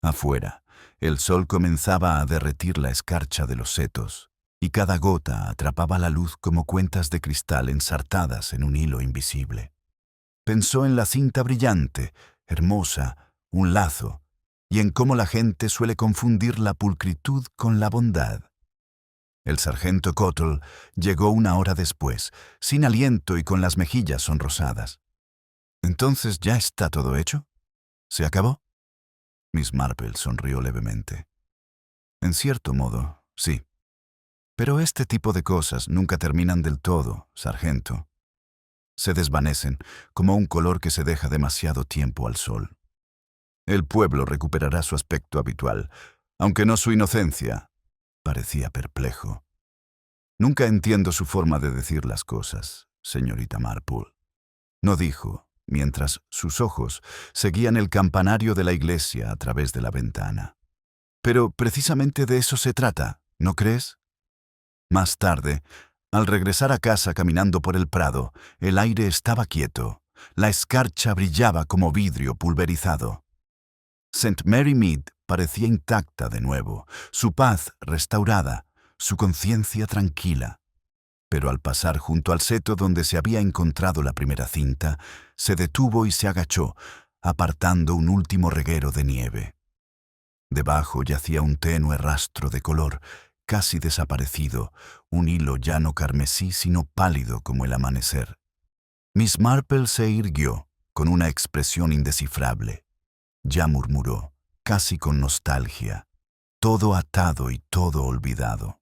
Afuera, el sol comenzaba a derretir la escarcha de los setos, y cada gota atrapaba la luz como cuentas de cristal ensartadas en un hilo invisible. Pensó en la cinta brillante, hermosa, un lazo, y en cómo la gente suele confundir la pulcritud con la bondad. El sargento Cottle llegó una hora después, sin aliento y con las mejillas sonrosadas. ¿Entonces ya está todo hecho? ¿Se acabó? Miss Marple sonrió levemente. En cierto modo, sí. Pero este tipo de cosas nunca terminan del todo, sargento. Se desvanecen, como un color que se deja demasiado tiempo al sol. El pueblo recuperará su aspecto habitual, aunque no su inocencia. Parecía perplejo. Nunca entiendo su forma de decir las cosas, señorita Marple. No dijo, mientras sus ojos seguían el campanario de la iglesia a través de la ventana. Pero precisamente de eso se trata, ¿no crees? Más tarde, al regresar a casa caminando por el prado, el aire estaba quieto. La escarcha brillaba como vidrio pulverizado. St. Mary Mead parecía intacta de nuevo, su paz restaurada, su conciencia tranquila. Pero al pasar junto al seto donde se había encontrado la primera cinta, se detuvo y se agachó, apartando un último reguero de nieve. Debajo yacía un tenue rastro de color, casi desaparecido, un hilo ya no carmesí sino pálido como el amanecer. Miss Marple se irguió, con una expresión indescifrable. Ya murmuró, casi con nostalgia, todo atado y todo olvidado.